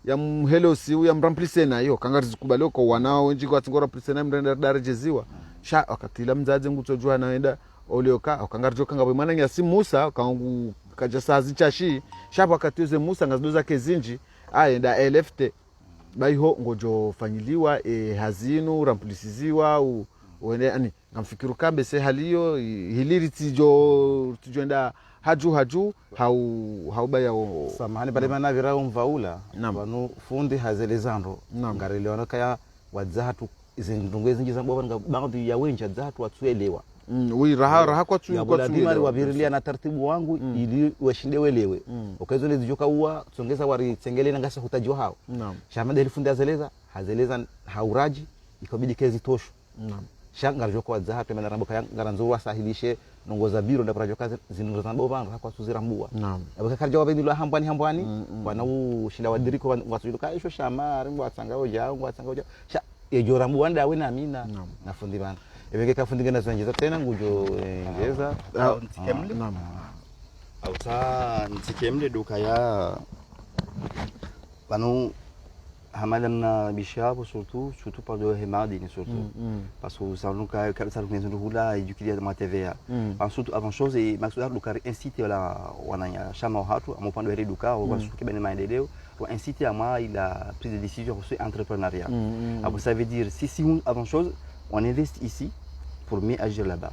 ya mhelo si ya mramplice na hiyo kangari zikubaliwa kwa wanao wengi kwa tingora plice mrenda darajeziwa sha wakatila mzazi ngutojua naenda olioka okangari joka ngabo mwana ya si Musa kangu kaja sazi chashi sha wakatize Musa ngazidoza kezinji aenda LFT baiho ngojo fanyiliwa hazinu ramplisiziwa uende ani ngamfikiru kambe se haliyo hiliri tijoenda haju haubaya samahani pale mana virao mvaula vanu fundi hazelezando ngarelewana kaya wadzatu izindungu ezinjiza bwa bangi ya wenja dzatu watsuelewa wi raha kwa tsu kwa tsu wabirilia na taratibu wangu ili washinde welewe ukazo lezijoka uwa tsongeza wari tsengele na ngasa hutajwa hao shamada ilifundi hazeleza hauraji ikabidi kezi tosho shanga joko wadzatu mena ramboka ngaranzo wasahilishe nongoza biro nda prajoka zinuzo zambo bantu kwa tuzirambua abaka karja wabendilo hambwani bwana ushinda wadiriko wasujuka isho shama rimbo atsanga oja sha ejorambu nda we na mina nafundi bana ebeke kafundi ngena zanjeza tena ngujo ngeza ntikemle auta ntikemle duka ya banu hamalana bishabo surtout par le hemadini surtout parce que ça nous ça nous hula eduquer ma TVA ensuite avant chose et maxuda duka inciter wala wananya chama hatu amopando heri duka au suki bene maendeleo pour inciter à moi il a prise de décision sur entrepreneuriat alors ça veut dire si avant chose on investit ici pour mieux agir là-bas.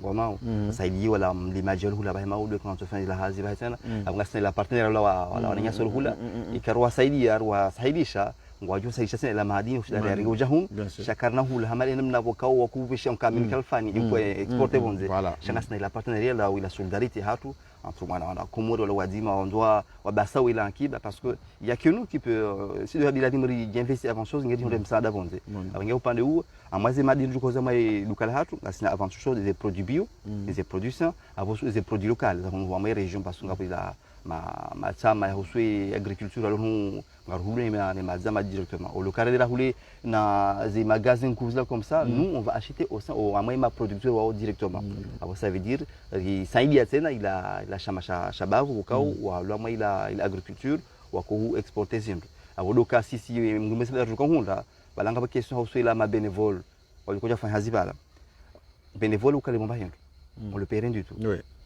Vraiment, ça y est, voilà, les majeurs hula bah maou de quand on fait la hazi bah ça, après c'est la partenaire là, voilà, on y a sur hula, et karwa saidi arwa saidisha, ngwaju saidisha c'est la madini ou la rigo jahum, chakarna hula, hamali namna wakao wakubisha mkamini kalfani, il faut exporter bonze. Chacun c'est la partenariat là où il a solidarité hatu. Entre moi, on a Komori ou Wadima, on doit Wabassa ou Ilankiba parce que il y a que nous qui peut si de la dimri d'investir avant chose, il y a des ça d'avance. Alors il y a au pan de où à moi c'est ma dire du cosa mai local hatu, là c'est avant chose des produits bio, des produits sains, avant des produits locaux. On voit mes régions parce qu'on a pris la ma chama husui agriculture alors nous ngarhule mais zama directement au local de la roulée na des magasins comme ça nous on va acheter au sein au ma producteur directement alors ça veut dire ça il y a tena il a chama shabavu ukao wa lwa il a agriculture wa ko exporter zindu alors doka sisi ngumesela tukahunda balanga ba question husui la ma bénévole walikuja fanya hazibala bénévole ukale bomba hindu on le paie rien du tout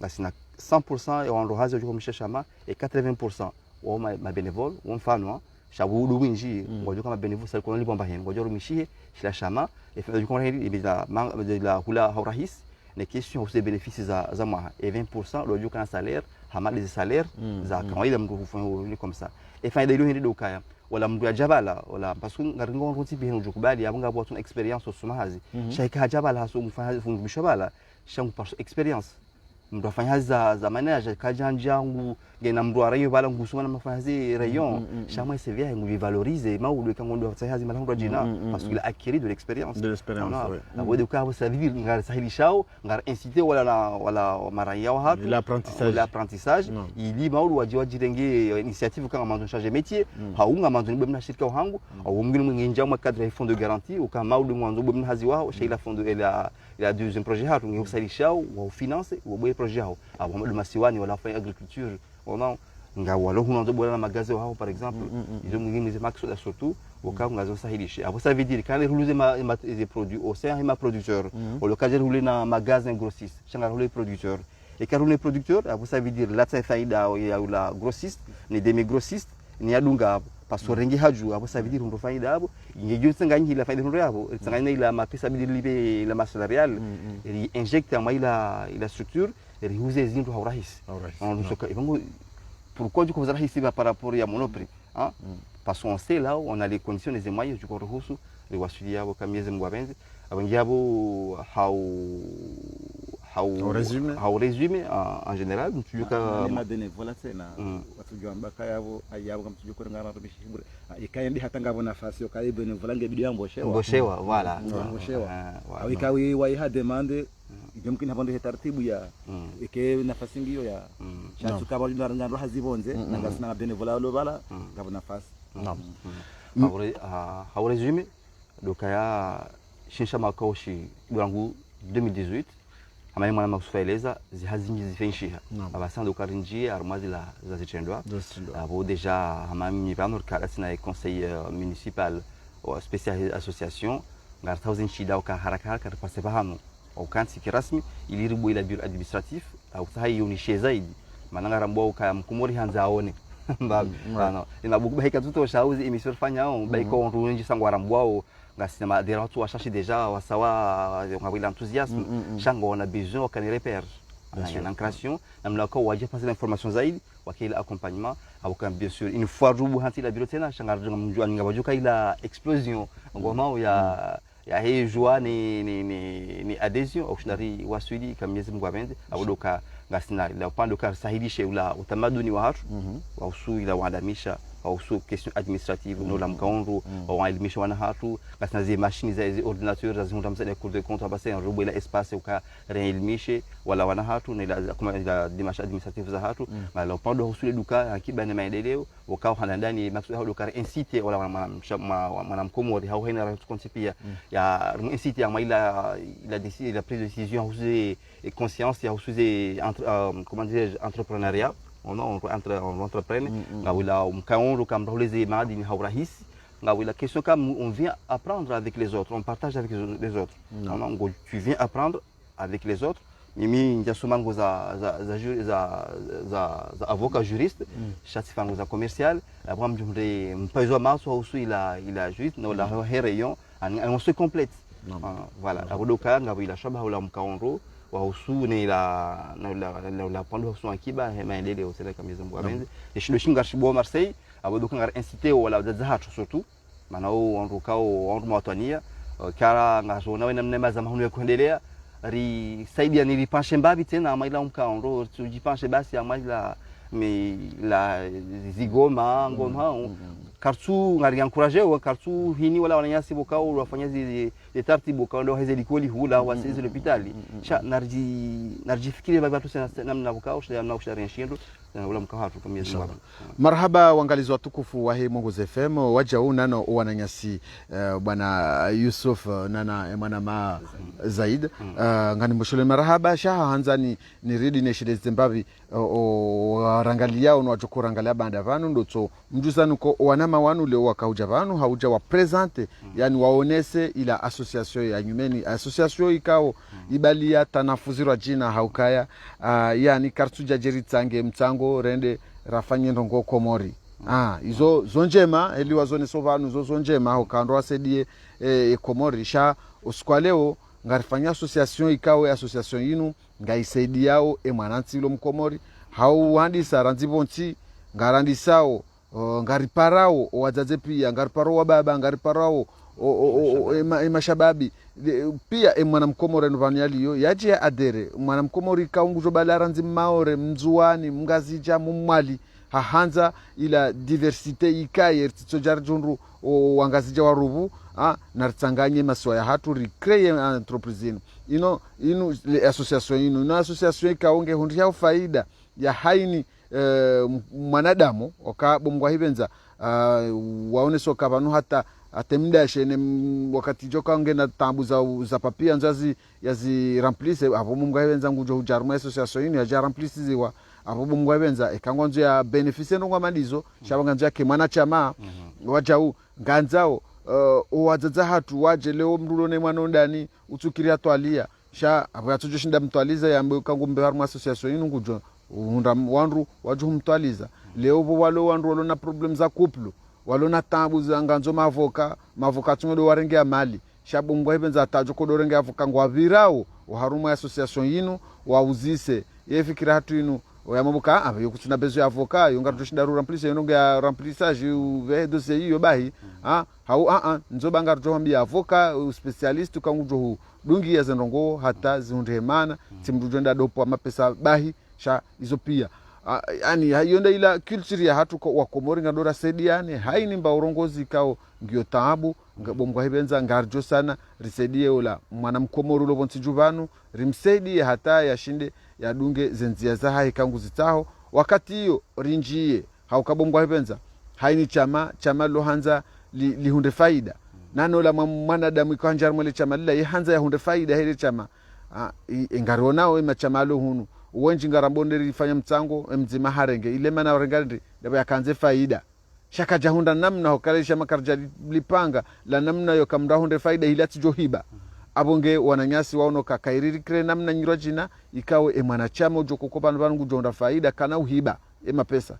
là c'est 100% et on le rase comme chama et 80% ou ma bénévole ou mfano shabu winji ngojo kama bénévole ça qu'on libomba hen ngojo rumishie shila shama et fait du conseil de la hula haurahis les questions aussi des bénéfices za moi et 20% le kana salaire hamal les salaires za quand il a mtu kufanya comme ça et fin de lui do kaya wala mndu ajabala wala parce que ngaringo nruti bihenu jukubali abanga bwa tuna experience osumahazi shaika ajabala haso mfanya fungishabala shangu par experience mndu afanya hazi za manager kajanjangu ngena mndu arayo bala ngusuma na mafazi rayon shamwe sevia ngu valoriser maudu kango ndo afanya hazi malango jina parce qu'il a acquis de l'expérience abo de ka sa vivre ngar sahili shao ngar inciter wala maraya wa hatu l'apprentissage ili maudu wajirenge initiative kama manzo changer métier haunga manzo ni bemna shirika hangu au mwingine mwinginja mwa cadre fond de garantie au kama maudu mwanzo bemna hazi wao shaila fond il a deuxième projet hatu ngi usalisha wa finance wa boye projet hao abo de masiwani wala fa agriculture on nga walo huno bola na magazi wao par exemple ils ont mis max surtout au cas où ngazo sahilisha abo ça veut dire quand les rouler des produits au sein ma producteur au local rouler na magasin grossiste changa rouler producteur et quand rouler producteur abo ça veut dire la faida ya la grossiste ni demi grossiste ni adunga parce que rengi haju abo ça veut dire ndo faida abo ngejo tsanganyi la faida ndo yabo tsanganya ila mapesa bidilibe la masse salariale et injecte ma ila structure et riuze zindu haurahisi pourquoi du coup rahisi par rapport à monoprix hein parce qu'on sait là on a les conditions des moyens du kuruhusu les wasili yabo kama miezi mwabenzi abangiyabo how resume en général mtujuka ma bénévolat tena watujua mbaka yabo ayabo kama tujuko ngara tubishingure ikaendi hata ngabo nafasi yo kai bénévolat ngebidi mboshewa voilà au ikawi wa iha demande yumkini hapo taratibu ya ike nafasi ngiyo ya chatu kaba ndaro hazibonze nangasina na bénévolat lo bala ngabo nafasi how resume dokaya shisha makoshi bwangu 2018 amani mwana makufaeleza zihazingi zifenshiha abasanda ukarinji armazi la za zitendwa abo déjà amami vanor kalasina conseiller municipal ou spécial association ngar 1000 shida uka haraka passer bahano au kanti kirasmi iliribu ila bureau administratif au sahi unishe zaidi mananga mbwa uka mkumori hanza aone mbano inabuku bahika tuto shauzi emission fanyao baiko runji sangwara mbwao ngasina des retours à chercher déjà wasawa ngabila enthousiasme chango on a besoin au can repère en création namna ko waje passer l'information zaidi wakila accompagnement au can bien sûr une fois rubu hanti la bureau tena changar mjua ngabajuka ila explosion ngoma ya hii joie ni adhesion au shinari waswidi kama miezi mgwabende abudoka ngasina la upande ka sahilishe ula utamaduni wa hatu wa usu ila waadamisha au sous question administrative no la mkaonro au elimisha wana hatu ngasina zi machine za ordinateur za zimunda msaidia cour de compte basi en robo ila espace uka reelimishe wala wana hatu na ila dimasha administrative za hatu na la upande usule duka akiba na maendeleo wakao handani maksudi hao duka incite wala mwanamkomori hao haina ratu kontipia ya incite ya maila la prise de décision usue conscience ya usue comment dire entrepreneuriat on entreprendre ngawila mkaonro kama roleze maadini haurahisi ngawila question comme on vient apprendre avec les autres on partage avec les autres tu viens apprendre avec les autres mimi njasoma ngo za avocat juriste chatifa ngo za commercial après mjumre mpaizo maso usu ila juriste no la rayon on se complète voilà abodoka ngawila shaba wala mkaonro wahusu ni la pando husu akiba maendeleo sele kama hizo mbwabenzi yeshido shinga shibo Marseille aboduka ngar incité wala zahatu surtout maana wao ondukao onduma watania kara ngazona wena mnema za mahunu ya kuendelea ri saidia nilipanshe mbabi tena maila umkaondo tujipanshe basi amaila la zigoma ngoma kartu ngari encourager kartu hini wala wananyasi bokao wafanya zi taratibu kwa ndo hizo likoli hula wasizi hospitali cha narji fikiri baba tu namna bokao shida namna ushari nshindo na ula mkahatu kama miezi mbili. Marhaba wangalizi watukufu wa hii Munguzi FM waja unano wananyasi bwana Yusuf nana mwana ma Zaid ngani mshule marhaba shaha hanzani ni ridi ne shide Zimbabwe rangalia ono wachokora rangalia banda vanu ndotso mjuzanu ko wanama wanu leo wakauja vanu hauja wa presente yani waonese ila association ya nyumeni association ikao ibalia tanafuzirwa jina haukaya yani kartuja jeritsange mtsango rende rafanye ndongo komori izo zonjema eliwa zone sovanu zo zonjema ho kando asedie komori sha uskwaleo ngarifanya association ikawe association yinu ngaisaidiao mwanantsilo mkomori hau handisa ranzibonti ngarandisao ngari parao wazaze pia ngari parao wa baba ngari parao mashababi pia mwanamkomore novanialiyo yaje ya adere mwanamkomori kaunguzo balara nzimaore mzuani mngazija mumwali hahanza ila diversite ikaye tsojar junru wangazija warubu naritsanganye maswa ya hatu recreye entreprise ino association ino association ikaonge hundi ya faida ya haini mwanadamu okabomgwa hibenza waone soka vanu hata atemdashe wakati joka ngena tambu za papia nzazi yazi remplice abo mumgwa hibenza ngujo hujaruma association ino ya remplice ziwa abo mumgwa hibenza ekangonzo ya benefice ndongwa madizo shabanganzo yake mwana chama wajau nganzao wazaza hatu waje leo mrulo ne mwana ndani utsukiria twalia sha abo yatujo shinda mtwaliza yambe kangumbe haruma association ino ngujo unda wanru waju mtwaliza leo bo walo wanru walo na problem za couple walo na tabu za nganzo mavoka tsungodo warenge mali shabungwa hibenza atajo kodorenge avoka ngwavirao haruma association ino wauzise yefikira hatu ino oyamabuka aba yokutsuna bezo ya avoka yonga tushinda remplice yonga remplissage ve dossier hiyo bahi nzoba ngarujombi avoka specialist kangujo dungi ya zenrongo hata zundemana timrujenda dopo mapesa bahi sha hizo pia yani hayonda ila culture ya hatu wa Komori ngadora sediane haini mba urongozi kao ngio taabu ngabomgwa hibenza ngarjo sana risedie ola mwana mkomoro lo bonsi juvanu rimsedie hata yashinde yadunge zenzia za hai kangu zitaho wakati hiyo rinjie haukabomgwa hibenza haini chama lo hanza lihunde faida nano la mwanadamu ikanja mwele chama lila hanza ya hunde faida hele chama ngaronao ima chama lo hunu uwenji ngarambonde rifanya mtsango mzima harenge ile mana orengandi ndaba yakanze faida shaka jahunda namna hokalisha makarja lipanga la namna yo kamrahunde faida hilati johiba abonge wananyasi waono kakairiri kre namna nyirojina ikawe mwanachama ujo kokopana bangu jonda faida kana uhiba mapesa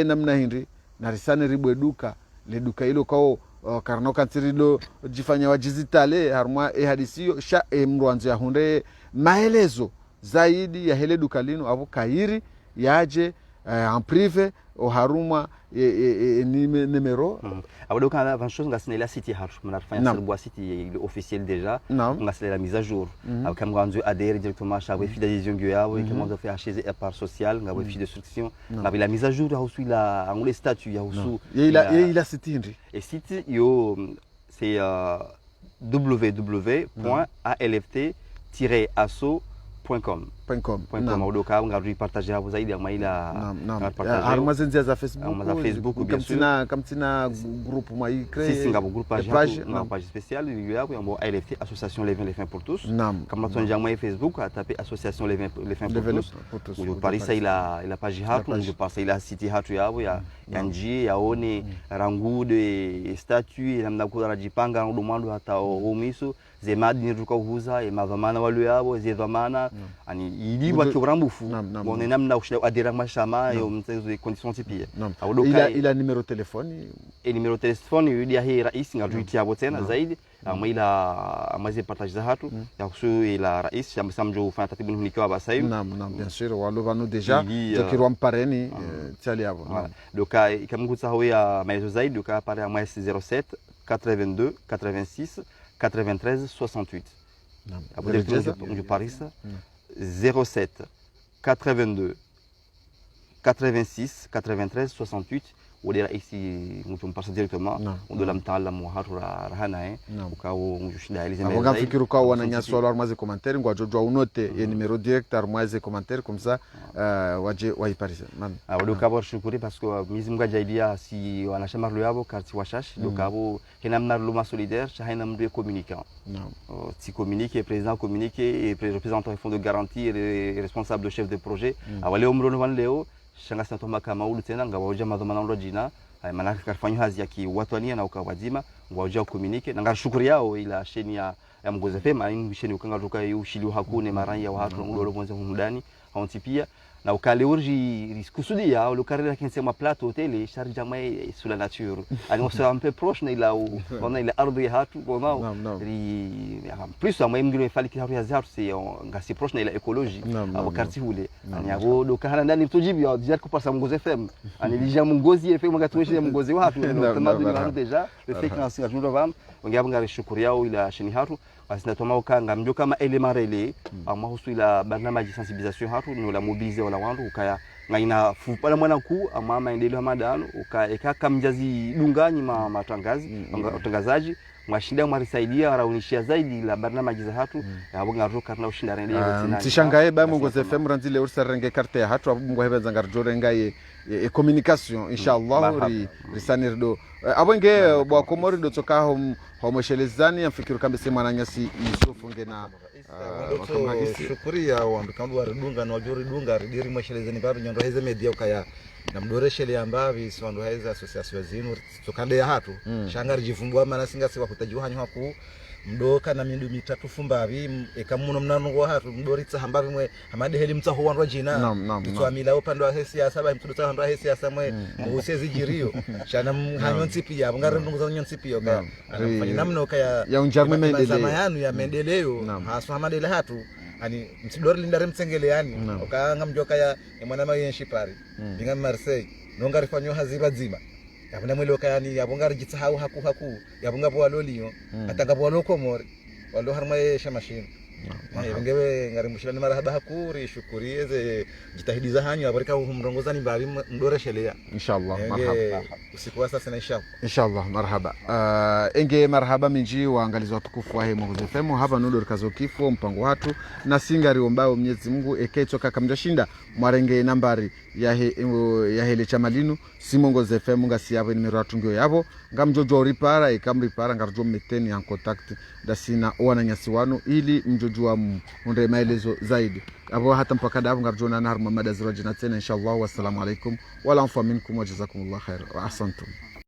namna hindi narisane ribwe duka le duka hilo kao karnoka tirilo jifanya wajizitale harma hadisio sha mrwanzo ya hunde maelezo zaidi ya hele duka lino avo kairi yaje en privé o haruma numéro abo donc avant chose ngasine la city har mna fanya serbo city officiel déjà ngasine la mise à jour kam nganzo adhérer directement chaque fille d'adhésion gyo yabo et comment on fait chez part social ngabo fille de souscription ngabo la mise à jour ya usu la angole statut ya usu il a city ndi et site yo c'est www.alft-asso.com odoka ngari partager hapo zaidi ya maila partager haruma zenzi za Facebook bien sûr kamtina groupe mai créé sisi ngabo groupe page spéciale yako ya ALFT association les vins pour tous kama tunja mai Facebook atape association les vins pour tous ndio parisa ila page hapo ndio parisa ila city hatu yabo ya njie yaone rangude statut namna kula jipanga ndo mwando hata umiso zemadi niruka uhuza mavamana walo yabo zevamana ani ilibwa kirambufu bon namna ushida adira mashama yo mtezo conditions tipia ila numero telefoni numero telefoni yudia hii rais ngatuitia hapo tena zaidi ila amaze partage za hatu ya kusu ila rais shamsamjo ufanya tatibu nikiwa basa hivi bien sûr walo vanu déjà tukirwa mpareni tali hapo doka ikamgusa ho ya maelezo zaidi doka pale ya mwezi 07 82 86 93 68 Abu de Paris 07 82 86 93 68 ودير ايسي ممكن بارس ديريكتومون ودولا متعلم وهارا رهنا وكاو مجوشدا لي زميل غا فكروا كاو وانا نيا سولار مازي كومنتير غوا جوجو نوتي يا نيميرو ديريكتور مازي كومنتير كوم سا واجي واي باريس مان ودو كابور شكوري باسكو ميزم غا جايديا سي وانا شمار يابو كارتي واشاش دو كابو هنا منار لوما سوليدير شاينا مدو كومونيكان تي كومونيكي بريزيدان كومونيكي ريبريزونتون فون دو غارانتي ريسبونسابل chef de projet awale omro van leo shanga santo makama ulu tena ngawaoja madhomana ndo jina manaka karfanyo hazi yaki watwania na ukawazima ngawaoja communique na ngashukuri yao ila sheni ya mgoze fema sheni ukanga ruka ushili hakune maranya ya watu ngolo bonza humdani haontipia na ukale urji riskusudia le carré là qui c'est ma plate hôtel et charge jamais sur la nature on se un peu proche là où on a il ardu ya hatu on en plus moi mgilo fali ki haru zatu c'est ngasi proche na ila écologie au quartier hule ani abo do kahana ndani tujibi ya dire ko pasa mgoze fem ani lija mgozi fem ngatu mwisho mgozi watu tamaduni watu deja le fait que nasinga tundo vam ongea ngari shukuri yao ila shini hatu basi natoma ukanga mjo kama element relais ama husu ila barnamaji sensibilisation hatu no la mobiliser wala wandu ukaya ngaina fupala mwana ku ama maendeleo madano ukaeka kamjazi dungani matangazaji mwashinda mwarisaidia waraunishia zaidi la barnamaji za hatu abo ngaruka na ushinda rendele tsinani tishangaye ba Mongoze FM ranzile ursarenge carte ya hatu abungo hebenza ngarjorenga ye communication inshallah risanirdo abonge bwa komori do toka homoshelezani amfikiru kambe sema nanyasi Yusufu ngena shukuri ya wandu kandu waridunga na wajuri dunga ridiri mweshelezani babu nyondo heze media ukaya na mdoreshele ambavi swandu heze association zinu tokande ya hatu shangari jivumbwa mana singa siwa kutajuhanyu haku mdoka na mindu mitatu fumbavi ekamuno mnanungo hatu mdoritsa hambavi mwe hamade heli mtsaho wandu jina twamila upande wa siasa ba mtuduta wandu wa siasa mwe usezi jirio shana hanyonsi pia ngare ndungu za nyonsi pia ka anafanya namna ya unjarme maendeleo yanu ya maendeleo hasu hamadele hatu ani msidori lindare mtsengele yani okaanga mjoka ya mwana ma yenshipari binga Marseille nongari fanyo haziba zima yabona mwelo kayani yabonga rijitsahau haku yabonga bwa loliyo atanga bwa lokomori walo harma shamashini ngewe ngari mushilani marahaba hakuri shukurieze jitahidiza hanyu abarika humrongozani bali mdoreshelea inshallah marhaba usiku wa sasa inshallah marhaba enge marhaba minji waangalizi watukufu wa Mongoze FM hapa nudo rikazo kifo mpango watu na singari ombao Mwenyezi Mungu eketoka kamjashinda mwarenge nambari ya hele chamalinu si Mongoze FM ngasi yabo ni miratungyo yabo ngamjojo ripara ikamripara ngarjo meteni en contact dasina wana nyasi wanu ili mjojua munde maelezo zaidi abo hata mpaka dabu ngarjona na harma madazira jina tena inshallah wassalamu alaikum wala anfa minkum wa jazakumullah khair wa ahsantum.